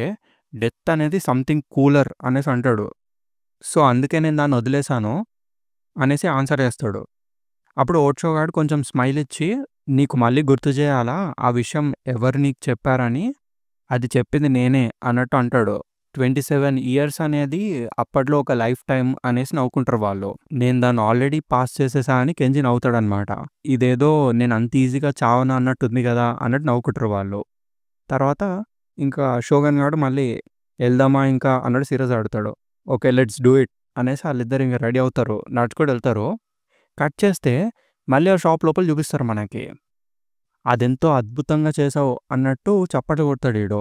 Speaker 1: డెత్ అనేది సంథింగ్ కూలర్ అనేసి అంటాడు. సో అందుకే నేను దాన్ని వదిలేసాను అనేసి ఆన్సర్ చేస్తాడు. అప్పుడు ఓడ్చో గాడు కొంచెం స్మైల్ ఇచ్చి నీకు మళ్ళీ గుర్తు చేయాలా ఆ విషయం ఎవరు నీకు చెప్పారని. అది చెప్పింది నేనే అన్నట్టు అంటాడు. 27 ఇయర్స్ అనేది అప్పట్లో ఒక లైఫ్ టైమ్ అనేసి నవ్వుకుంటారు వాళ్ళు. నేను దాన్ని ఆల్రెడీ పాస్ చేసేసా అని కెంజి నవ్వుతాడనమాట. ఇదేదో నేను అంత ఈజీగా చావను అన్నట్టుంది కదా అన్నట్టు నవ్వుకుంటారు వాళ్ళు. తర్వాత ఇంకా షోగన్ గాడు మళ్ళీ వెళ్దామా ఇంకా అన్నట్టు సీరియస్ ఆడతాడు. ఓకే లెట్స్ డూ ఇట్ అనేసి వాళ్ళిద్దరు ఇంకా రెడీ అవుతారు. నడుచుకుంటూ వెళ్తారు. కట్ చేస్తే మళ్ళీ ఆ షాప్ లోపల చూపిస్తారు మనకి. అదెంతో అద్భుతంగా చేసావు అన్నట్టు చప్పట్లు కొడతాడు ఈడు.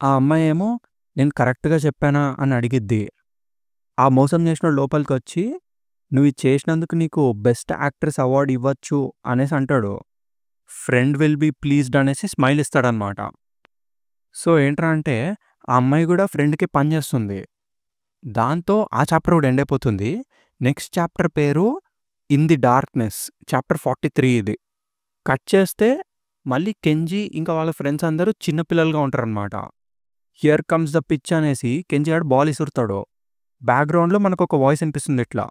Speaker 1: ఆ అమ్మాయి ఏమో నేను కరెక్ట్‌గా చెప్పానా అని అడిగిద్ది. ఆ మోసం చేసినోడు లోపలికొచ్చి నువ్వు ఇది చేసినందుకు నీకు బెస్ట్ యాక్ట్రెస్ అవార్డ్ ఇవ్వచ్చు అనేసి అంటాడు. ఫ్రెండ్ విల్ బీ ప్లీజ్డ్ అనేసి స్మైల్ ఇస్తాడనమాట. సో ఏంట్రా అంటే ఆ అమ్మాయి కూడా ఫ్రెండ్‌కి పని చేస్తుంది. దాంతో ఆ చాప్టర్ కూడా ఎండ్ అయిపోతుంది. నెక్స్ట్ చాప్టర్ పేరు ఇన్ ది డార్క్‌నెస్ చాప్టర్ 43 ఇది. కట్ చేస్తే మళ్ళీ కెంజి ఇంకా వాళ్ళ ఫ్రెండ్స్ అందరూ చిన్న పిల్లలుగా ఉంటారనమాట. హియర్ కమ్స్ ద పిచ్ అనేసి కెంజి గాడు బాల్ ఇసురుతాడు. బ్యాక్‌గ్రౌండ్‌లో మనకొక వాయిస్ వినిపిస్తుంది ఇట్లా.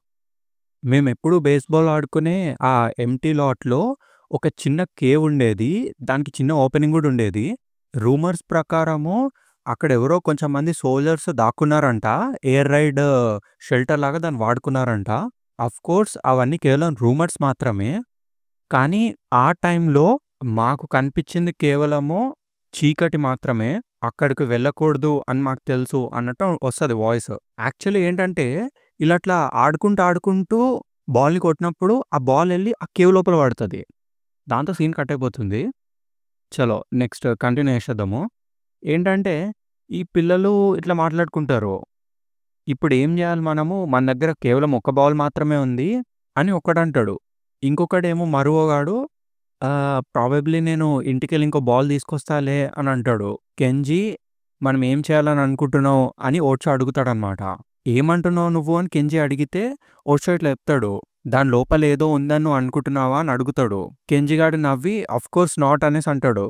Speaker 1: మేమెప్పుడూ బేస్‌బాల్ ఆడుకునే ఆ ఎంప్టీ లాట్‌లో ఒక చిన్న కేవ్ ఉండేది. దానికి చిన్న ఓపెనింగ్ కూడా ఉండేది. రూమర్స్ ప్రకారము అక్కడెవరో కొంచెంమంది సోల్జర్స్ దాక్కున్నారంట. ఎయిర్ రైడ్ షెల్టర్ లాగా దాన్ని వాడుకున్నారంట. అఫ్‌కోర్స్ అవన్నీ కేవలం రూమర్స్ మాత్రమే. కానీ ఆ టైంలో మాకు కనిపించింది కేవలము చీకటి మాత్రమే. అక్కడికి వెళ్ళకూడదు అని మాకు తెలుసు అన్నట్టు వస్తది వాయిస్. యాక్చువల్లీ ఏంటంటే ఇలా అట్లా ఆడుకుంటూ బాల్‌ని కొట్టినప్పుడు ఆ బాల్ ఎళ్లి ఆ కేవ్ లోపల పడతది. దాంతో సీన్ కట్ అయిపోతుంది. చలో నెక్స్ట్ కంటిన్యూ చేసేద్దాము. ఏంటంటే ఈ పిల్లలు ఇట్లా మాట్లాడుకుంటారు. ఇప్పుడేం జేయాలి మనము? మన దగ్గర కేవలం ఒక బాల్ మాత్రమే ఉంది అని ఒకడంటాడు. ఇంకొకడేమో మరో ప్రాబబ్లీ నేను ఇంటికెళ్ళి ఇంకో బాల్ తీసుకొస్తాలే అని అంటాడు. కెంజీ మనం ఏం చేయాలని అనుకుంటున్నావు అని ఓర్చో అడుగుతాడనమాట. ఏమంటున్నావు నువ్వు అని కెంజీ అడిగితే ఓర్చో ఇట్లా చెప్తాడు. దాని లోపల ఏదో ఉందని నువ్వు అనుకుంటున్నావా అని అడుగుతాడు. కెంజీ గాడు నవ్వి ఆఫ్‌కోర్స్ నాట్ అనేసి అంటాడు.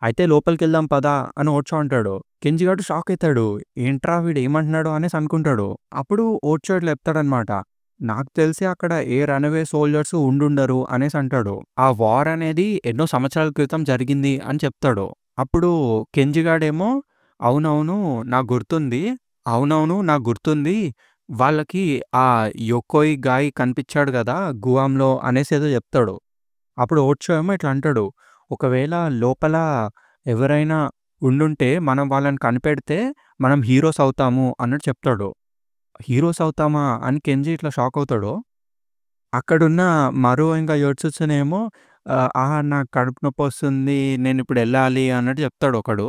Speaker 1: అయితే లోపలికెళ్దాం పదా అని ఓర్చో అంటాడు. కెంజీ గాడు షాక్ అయితాడు. ఏంట్రా వీడు ఏమంటున్నాడు అనేసి అనుకుంటాడు. అప్పుడు ఓర్చో ఇట్లా చెప్తాడనమాట. నాకు తెలిసి అక్కడ ఏ రనవే సోల్జర్స్ ఉండుండరు అనేసి అంటాడు. ఆ వార్ అనేది ఎన్నో సంవత్సరాల క్రితం జరిగింది అని చెప్తాడు. అప్పుడు కెంజీ గాడేమో అవునవును నాకు గుర్తుంది. అవునవును నాకు గుర్తుంది. వాళ్ళకి ఆ యొకోయ్ గాయ్ కనిపిచ్చాడు గదా! గువామ్‌లో అనేసి ఏదో చెప్తాడు. అప్పుడు ఓర్చో ఏమో ఇట్లా అంటాడు. ఒకవేళ లోపల ఎవరైనా ఉండుంటే మనం వాళ్ళని కనిపెడితే మనం హీరోస్ అవుతాము అన్నట్టు చెప్తాడు. హీరోస్ అవుతామా అని కెంజీ ఇట్లా షాక్ అవుతాడు. అక్కడున్న మరో ఇంకా యోట్సుట్సునేమో నాకు కడుపు నొప్పొస్తుంది. నేనిప్పుడెళ్ళాలి అన్నట్టు చెప్తాడు ఒకడు.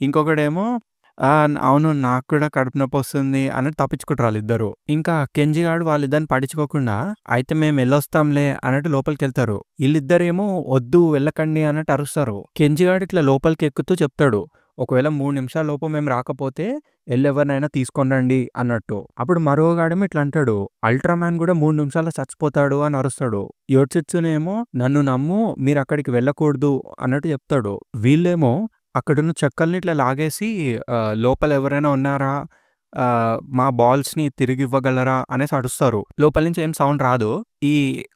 Speaker 1: ఇంకొకడేమో అవును నాకు కూడా కడుపు నొప్పొస్తుంది అన్నట్టు తప్పించుకుంటారు ఆళ్ళిద్దరూ. ఇంకా కెంజీ గాడు వాళ్ళిద్దరిని పట్టించుకోకుండా అయితే మేమెళ్ళొస్తాంలే అన్నట్టు లోపలికెళ్తారు. ఈళ్ళిద్దరేమో వద్దు వెళ్ళకండి అన్నట్టు అరుస్తారు. కెంజీ గాడు ఇట్లా లోపలికెక్కుతూ చెప్తాడు. ఒకవేళ 3 నిమిషాల లోపు మేము రాకపోతే ఎళ్ళెవరినైనా తీసుకొనిరండి అన్నట్టు. అప్పుడు మరోగాడేమో ఇట్లా అంటాడు. అల్ట్రామాన్ గూడా 3 నిమిషాల్లో చచ్చిపోతాడు అని అరుస్తాడు. యోట్సుట్సునేమో నన్ను నమ్ము మీరక్కడికి వెళ్ళకూడదు అన్నట్టు చెప్తాడు. వీళ్ళేమో అక్కడున్న చెక్కల్ని ఇట్లా లాగేసి లోపల ఎవరైనా ఉన్నారా? మా బాల్స్‌ని తిరిగివ్వగలరా? అనేసి అరుస్తారు. లోపల నుంచి ఏం సౌండ్ రాదు. ఈ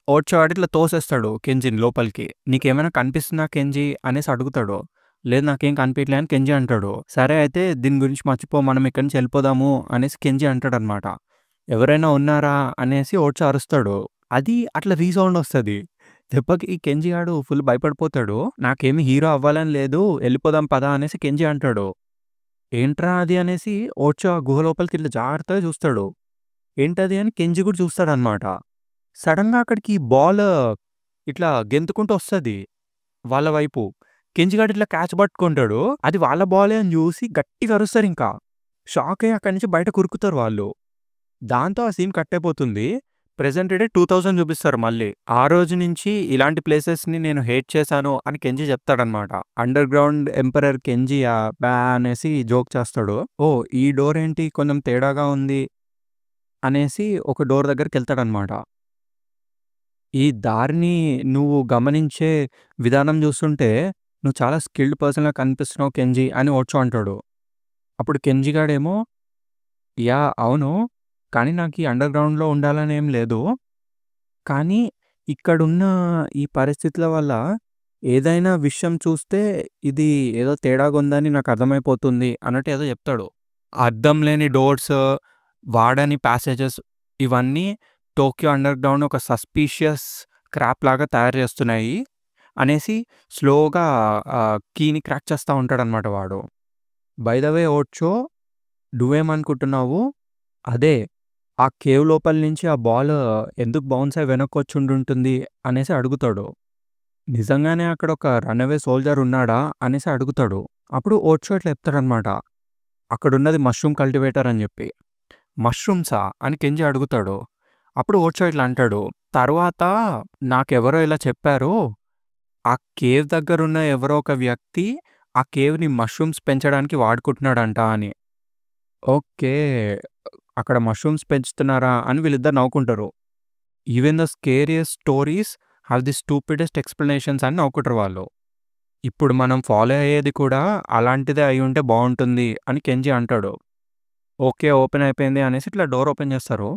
Speaker 1: ఓర్చో వాడు ఇట్లా తోసేస్తాడు కెంజిని లోపలికి. నీకేమైనా కనిపిస్తుందా కెంజీ అనేసి అడుగుతాడు. లేదు నాకేం కనిపియట్లే అని కెంజీ అంటాడు. సరే అయితే దీని గురించి మర్చిపో మనం ఇక్కడి నుంచి వెళ్ళిపోదాము అనేసి కెంజీ అంటాడనమాట. ఎవరైనా ఉన్నారా అనేసి ఓర్చో అరుస్తాడు. అది అట్లా రీసౌండ్ వస్తది. దెబ్బకి ఈ కెంజీ గాడు ఫుల్ భయపడిపోతాడు. నాకేమి హీరో అవ్వాలని లేదు. ఎళ్ళిపోదాం పదా అనేసి కెంజీ అంటాడు. ఏంట్రా అది అనేసి ఓర్చో ఆ గుహ లోపలికి ఇట్లా జాగ్రత్తగా చూస్తాడు. ఏంటది అని కెంజీ కూడా చూస్తాడనమాట. సడెన్‌గా అక్కడికి బాల్ ఇట్లా గెంతుకుంటూ వస్తది వాళ్ళ వైపు. కెంజీ గాడు ఇట్లా క్యాచ్ పట్టుకుంటాడు. అది వాళ్ళ బాలే అని చూసి గట్టిగా అరుస్తారింకా. షాక్ అయ్యి అక్కడి నుంచి బయటకు ఉరుకుతారు వాళ్ళు. దాంతో ఆ సీన్ కట్ అయిపోతుంది. ప్రెజెంట్ డే 2000 చూపిస్తారు మళ్ళీ. ఆ రోజు నుంచి ఇలాంటి ప్లేసెస్‌ని నేను హేట్ చేశాను అని కెంజీ చెప్తాడనమాట. అండర్ గ్రౌండ్ ఎంపరర్ కెంజీ అనేసి జోక్ చేస్తాడు. ఓహ్! ఈ డోర్ ఏంటి కొంచెం తేడాగా ఉంది అనేసి ఒక డోర్ దగ్గరికెళ్తాడనమాట. ఈ దారిని నువ్వు గమనించే విధానం చూస్తుంటే నువ్వు చాలా స్కిల్డ్ పర్సన్‌లా కనిపిస్తున్నావు కెంజీ అని ఓర్చో అంటాడు. అప్పుడు కెంజీ గాడేమో యాహ్! అవును. కానీ నాకీ అండర్ గ్రౌండ్‌లో ఉండాలనేం లేదు. కానీ ఇక్కడున్న ఈ పరిస్థితుల వల్ల ఏదైనా విషయం చూస్తే ఇది ఏదో తేడాగుందని నాకు అర్థమైపోతుంది అన్నట్టు ఏదో చెప్తాడు. అద్దం లేని డోర్స్, వాడని ప్యాసేజెస్ ఇవన్నీ టోక్యో అండర్ గ్రౌండ్ ఒక సస్పీషియస్ క్రాప్ లాగా తయారు చేస్తున్నాయి అనేసి స్లోగా కీని క్రాక్ చేస్తా ఉంటాడనమాట వాడు. బై ద వే ఓర్చో నువ్వేమనుకుంటున్నావు? అదే ఆ కేవ్ లోపల నుంచి ఆ బాల్ ఎందుకు బౌన్స్ అయ్యి వెనక్కొచ్చుండుంటుంది అనేసి అడుగుతాడు. నిజంగానే అక్కడ ఒక రనవే సోల్జర్ ఉన్నాడా అనేసి అడుగుతాడు. అప్పుడు ఓర్చో ఇట్లా చెప్తాడనమాట. అక్కడున్నది మష్రూమ్ కల్టివేటర్ అని చెప్పి. మష్రూమ్సా అని కెంజీ అడుగుతాడు. అప్పుడు ఓర్చో ఇట్లా అంటాడు. తర్వాత నాకెవరో ఇలా చెప్పారు. ఆ కేవ్ దగ్గరున్న ఎవరో ఒక వ్యక్తి ఆ కేవ్‌ని మష్రూమ్స్ పెంచడానికి వాడుకుంటున్నాడంట అని. ఓకే. అక్కడ మష్రూమ్స్ పెంచుతున్నారా అని వీళ్ళిద్దరు నవ్వుకుంటారు. Even the scariest stories have the stupidest explanations అని నవ్వుకుంటారు వాళ్ళు. ఇప్పుడు మనం ఫాలో అయ్యేది కూడా అలాంటిదే అయ్యుంటే బావుంటుంది అని కెంజీ అంటాడు. ఓకే. ఓపెన్ అయిపోయింది అనేసి ఇట్లా డోర్ ఓపెన్ చేస్తారు.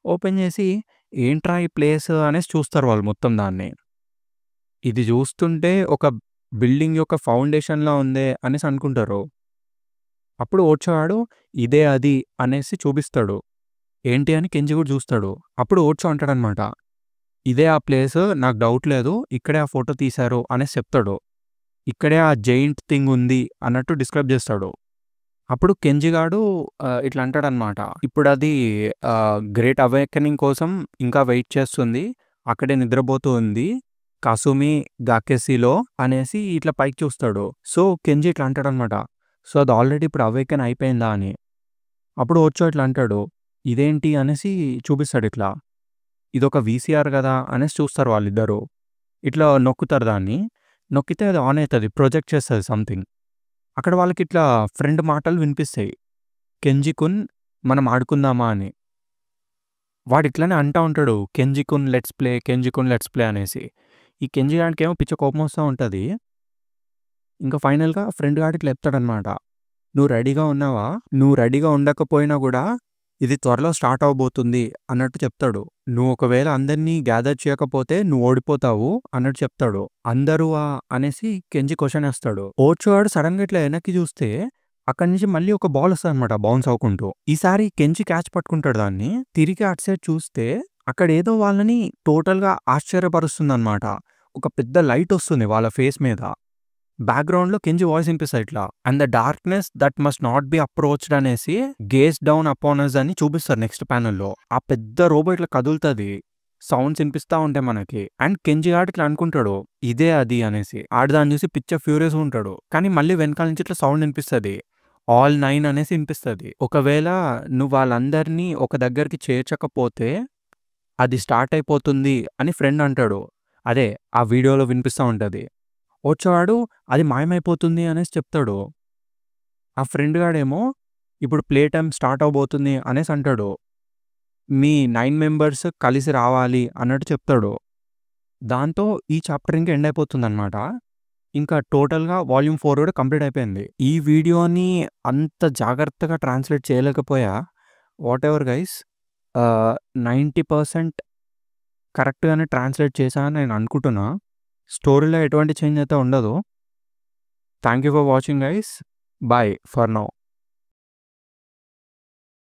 Speaker 1: ఓపెన్ చేసి ఏంట్రా ఈ ప్లేస్ అనేసి చూస్తారు వాళ్ళు మొత్తం దాన్ని. ఇది చూస్తుంటే ఒక బిల్డింగ్ యొక్క ఫౌండేషన్‌లా ఉందే అనేసి అనుకుంటారు. అప్పుడు ఓర్చో ఇదే అది అనేసి చూపిస్తాడు. ఏంటి అని కెంజీ కూడా చూస్తాడు. అప్పుడు ఓర్చో అంటాడనమాట. ఇదే ఆ ప్లేస్ నాకు డౌట్ లేదు. ఇక్కడే ఆ ఫోటో తీశారు అనేసి చెప్తాడు. ఇక్కడే ఆ జెయింట్ థింగ్ ఉంది అన్నట్టు డిస్క్రైబ్ చేస్తాడు. అప్పుడు కెంజి గాడు ఇట్లా అంటాడనమాట. ఇప్పుడది గ్రేట్ అవేకెనింగ్ కోసం ఇంకా వెయిట్ చేస్తుంది. అక్కడే నిద్రపోతూ ఉంది. కాసుమి గాకెసిలో అనేసి ఇట్లా పైకి చూస్తాడు. సో, కెంజి ఇట్లా అంటాడనమాట. సో, అది ఆల్రెడీ ఇప్పుడు అవేకెన్ అయిపోయిందా అని. అప్పుడు ఓచో ఇట్లా అంటాడు. ఇదేంటి అనేసి చూపిస్తాడిట్లా. ఇదొక వీసీఆర్ గదా! అనేసి చూస్తారు వాళ్ళిద్దరూ. ఇట్లా నొక్కుతారు దాన్ని. నొక్కితే అది ఆన్ అయితది. ప్రొజెక్ట్ చేస్తది సంథింగ్. అక్కడ వాళ్ళకిట్లా ఫ్రెండ్ మాటలు వినిపిస్తాయి. కెంజి కున్ మనం ఆడుకుందామా అని. వాడిట్లనే అంటా ఉంటాడు. కెంజి కున్ లెట్స్ ప్లే, కెంజి కున్ లెట్స్ ప్లే అనేసి. ఈ కెంజి గాడికేమో పిచ్చ కోపమొస్తా ఉంటది. ఇంకా ఫైనల్‌గా ఫ్రెండ్ గాడు ఇట్లా చెప్తాడనమాట. "నువ్వు రెడీగా ఉన్నావా? నువ్వు రెడీగా ఉండకపోయినా గూడా ఇది త్వరలో స్టార్ట్ అవ్వబోతుంది" అన్నట్టు చెప్తాడు. "నువ్వు ఒకవేళ అందరిని గ్యాదర్ చేయకపోతే నువ్వు ఓడిపోతావు" అన్నట్టు చెప్తాడు. "అందరూ అనేసి కెంజి క్వెషన్ ఏస్తాడు. ఓచో గాడు సడెన్‌గా ఇట్లా వెనక్కి చూస్తే అక్కడి నుంచి మళ్ళీ ఒక బాల్ వస్తదనమాట బౌన్స్ అవ్వుకుంటూ. ఈసారి కెంజి క్యాచ్ పట్టుకుంటాడు దాన్ని. తిరిగి అటు సైడ్ చూస్తే అక్కడేదో వాళ్ళని టోటల్‌గా ఆశ్చర్యపరుస్తుందనమాట. ఒక పెద్ద లైట్ వస్తుంది వాళ్ళ ఫేస్ మీద. బ్యాక్‌గ్రౌండ్‌లో కెంజి వాయిస్ ఇనిపిస్తది ఇట్లా. And the darkness that must not be approached అనేసి గేజ్ డౌన్ అపాన్ అస్ అని చూపిస్తారు నెక్స్ట్ ప్యానెల్‌లో. ఆ పెద్ద రోబో ఇట్లా కదులుతది. సౌండ్స్ ఇనిపిస్తా ఉంటాయి మనకి. అండ్ కెంజి గాడు ఇట్లా అనుకుంటాడు. ఇదే అది అనేసి. ఆడు దాన్ని చూసి పిచ్చ ఫ్యూరియస్‌గా ఉంటాడు. కానీ మళ్ళీ వెనకాల నుంచి ఇట్లా సౌండ్ ఇనిపిస్తది. ఆల్ 9 అనేసి ఇనిపిస్తది. ఒకవేళ నువ్వు వాళ్ళందరినీ ఒక దగ్గరికి చేర్చకపోతే అది స్టార్ట్ అయిపోతుంది అని ఫ్రెండ్ అంటాడు. అదే ఆ వీడియోలో వినిపిస్తా ఉంటది. వచ్చేవాడు అది మాయమైపోతుంది అనేసి చెప్తాడు. ఆ ఫ్రెండ్ గాడేమో ఇప్పుడు ప్లే టైమ్ స్టార్ట్ అవ్వబోతుంది అనేసి అంటాడు. మీ 9 మెంబర్స్ కలిసి రావాలి అన్నట్టు చెప్తాడు. దాంతో ఈ చాప్టర్ ఇంక ఎండ్ అయిపోతుందనమాట. ఇంకా టోటల్‌గా వాల్యూమ్ 4 కూడా కంప్లీట్ అయిపోయింది. ఈ వీడియోని అంత జాగ్రత్తగా ట్రాన్స్‌లేట్ చేయలేకపోయా. వాటెవర్ గైస్ 90% కరెక్ట్‌గానే ట్రాన్స్‌లేట్ చేశా అని నేను అనుకుంటున్నా. స్టోరీలో ఎటువంటి చేంజ్ అయితే ఉండదు. Thank you for watching guys. By for now.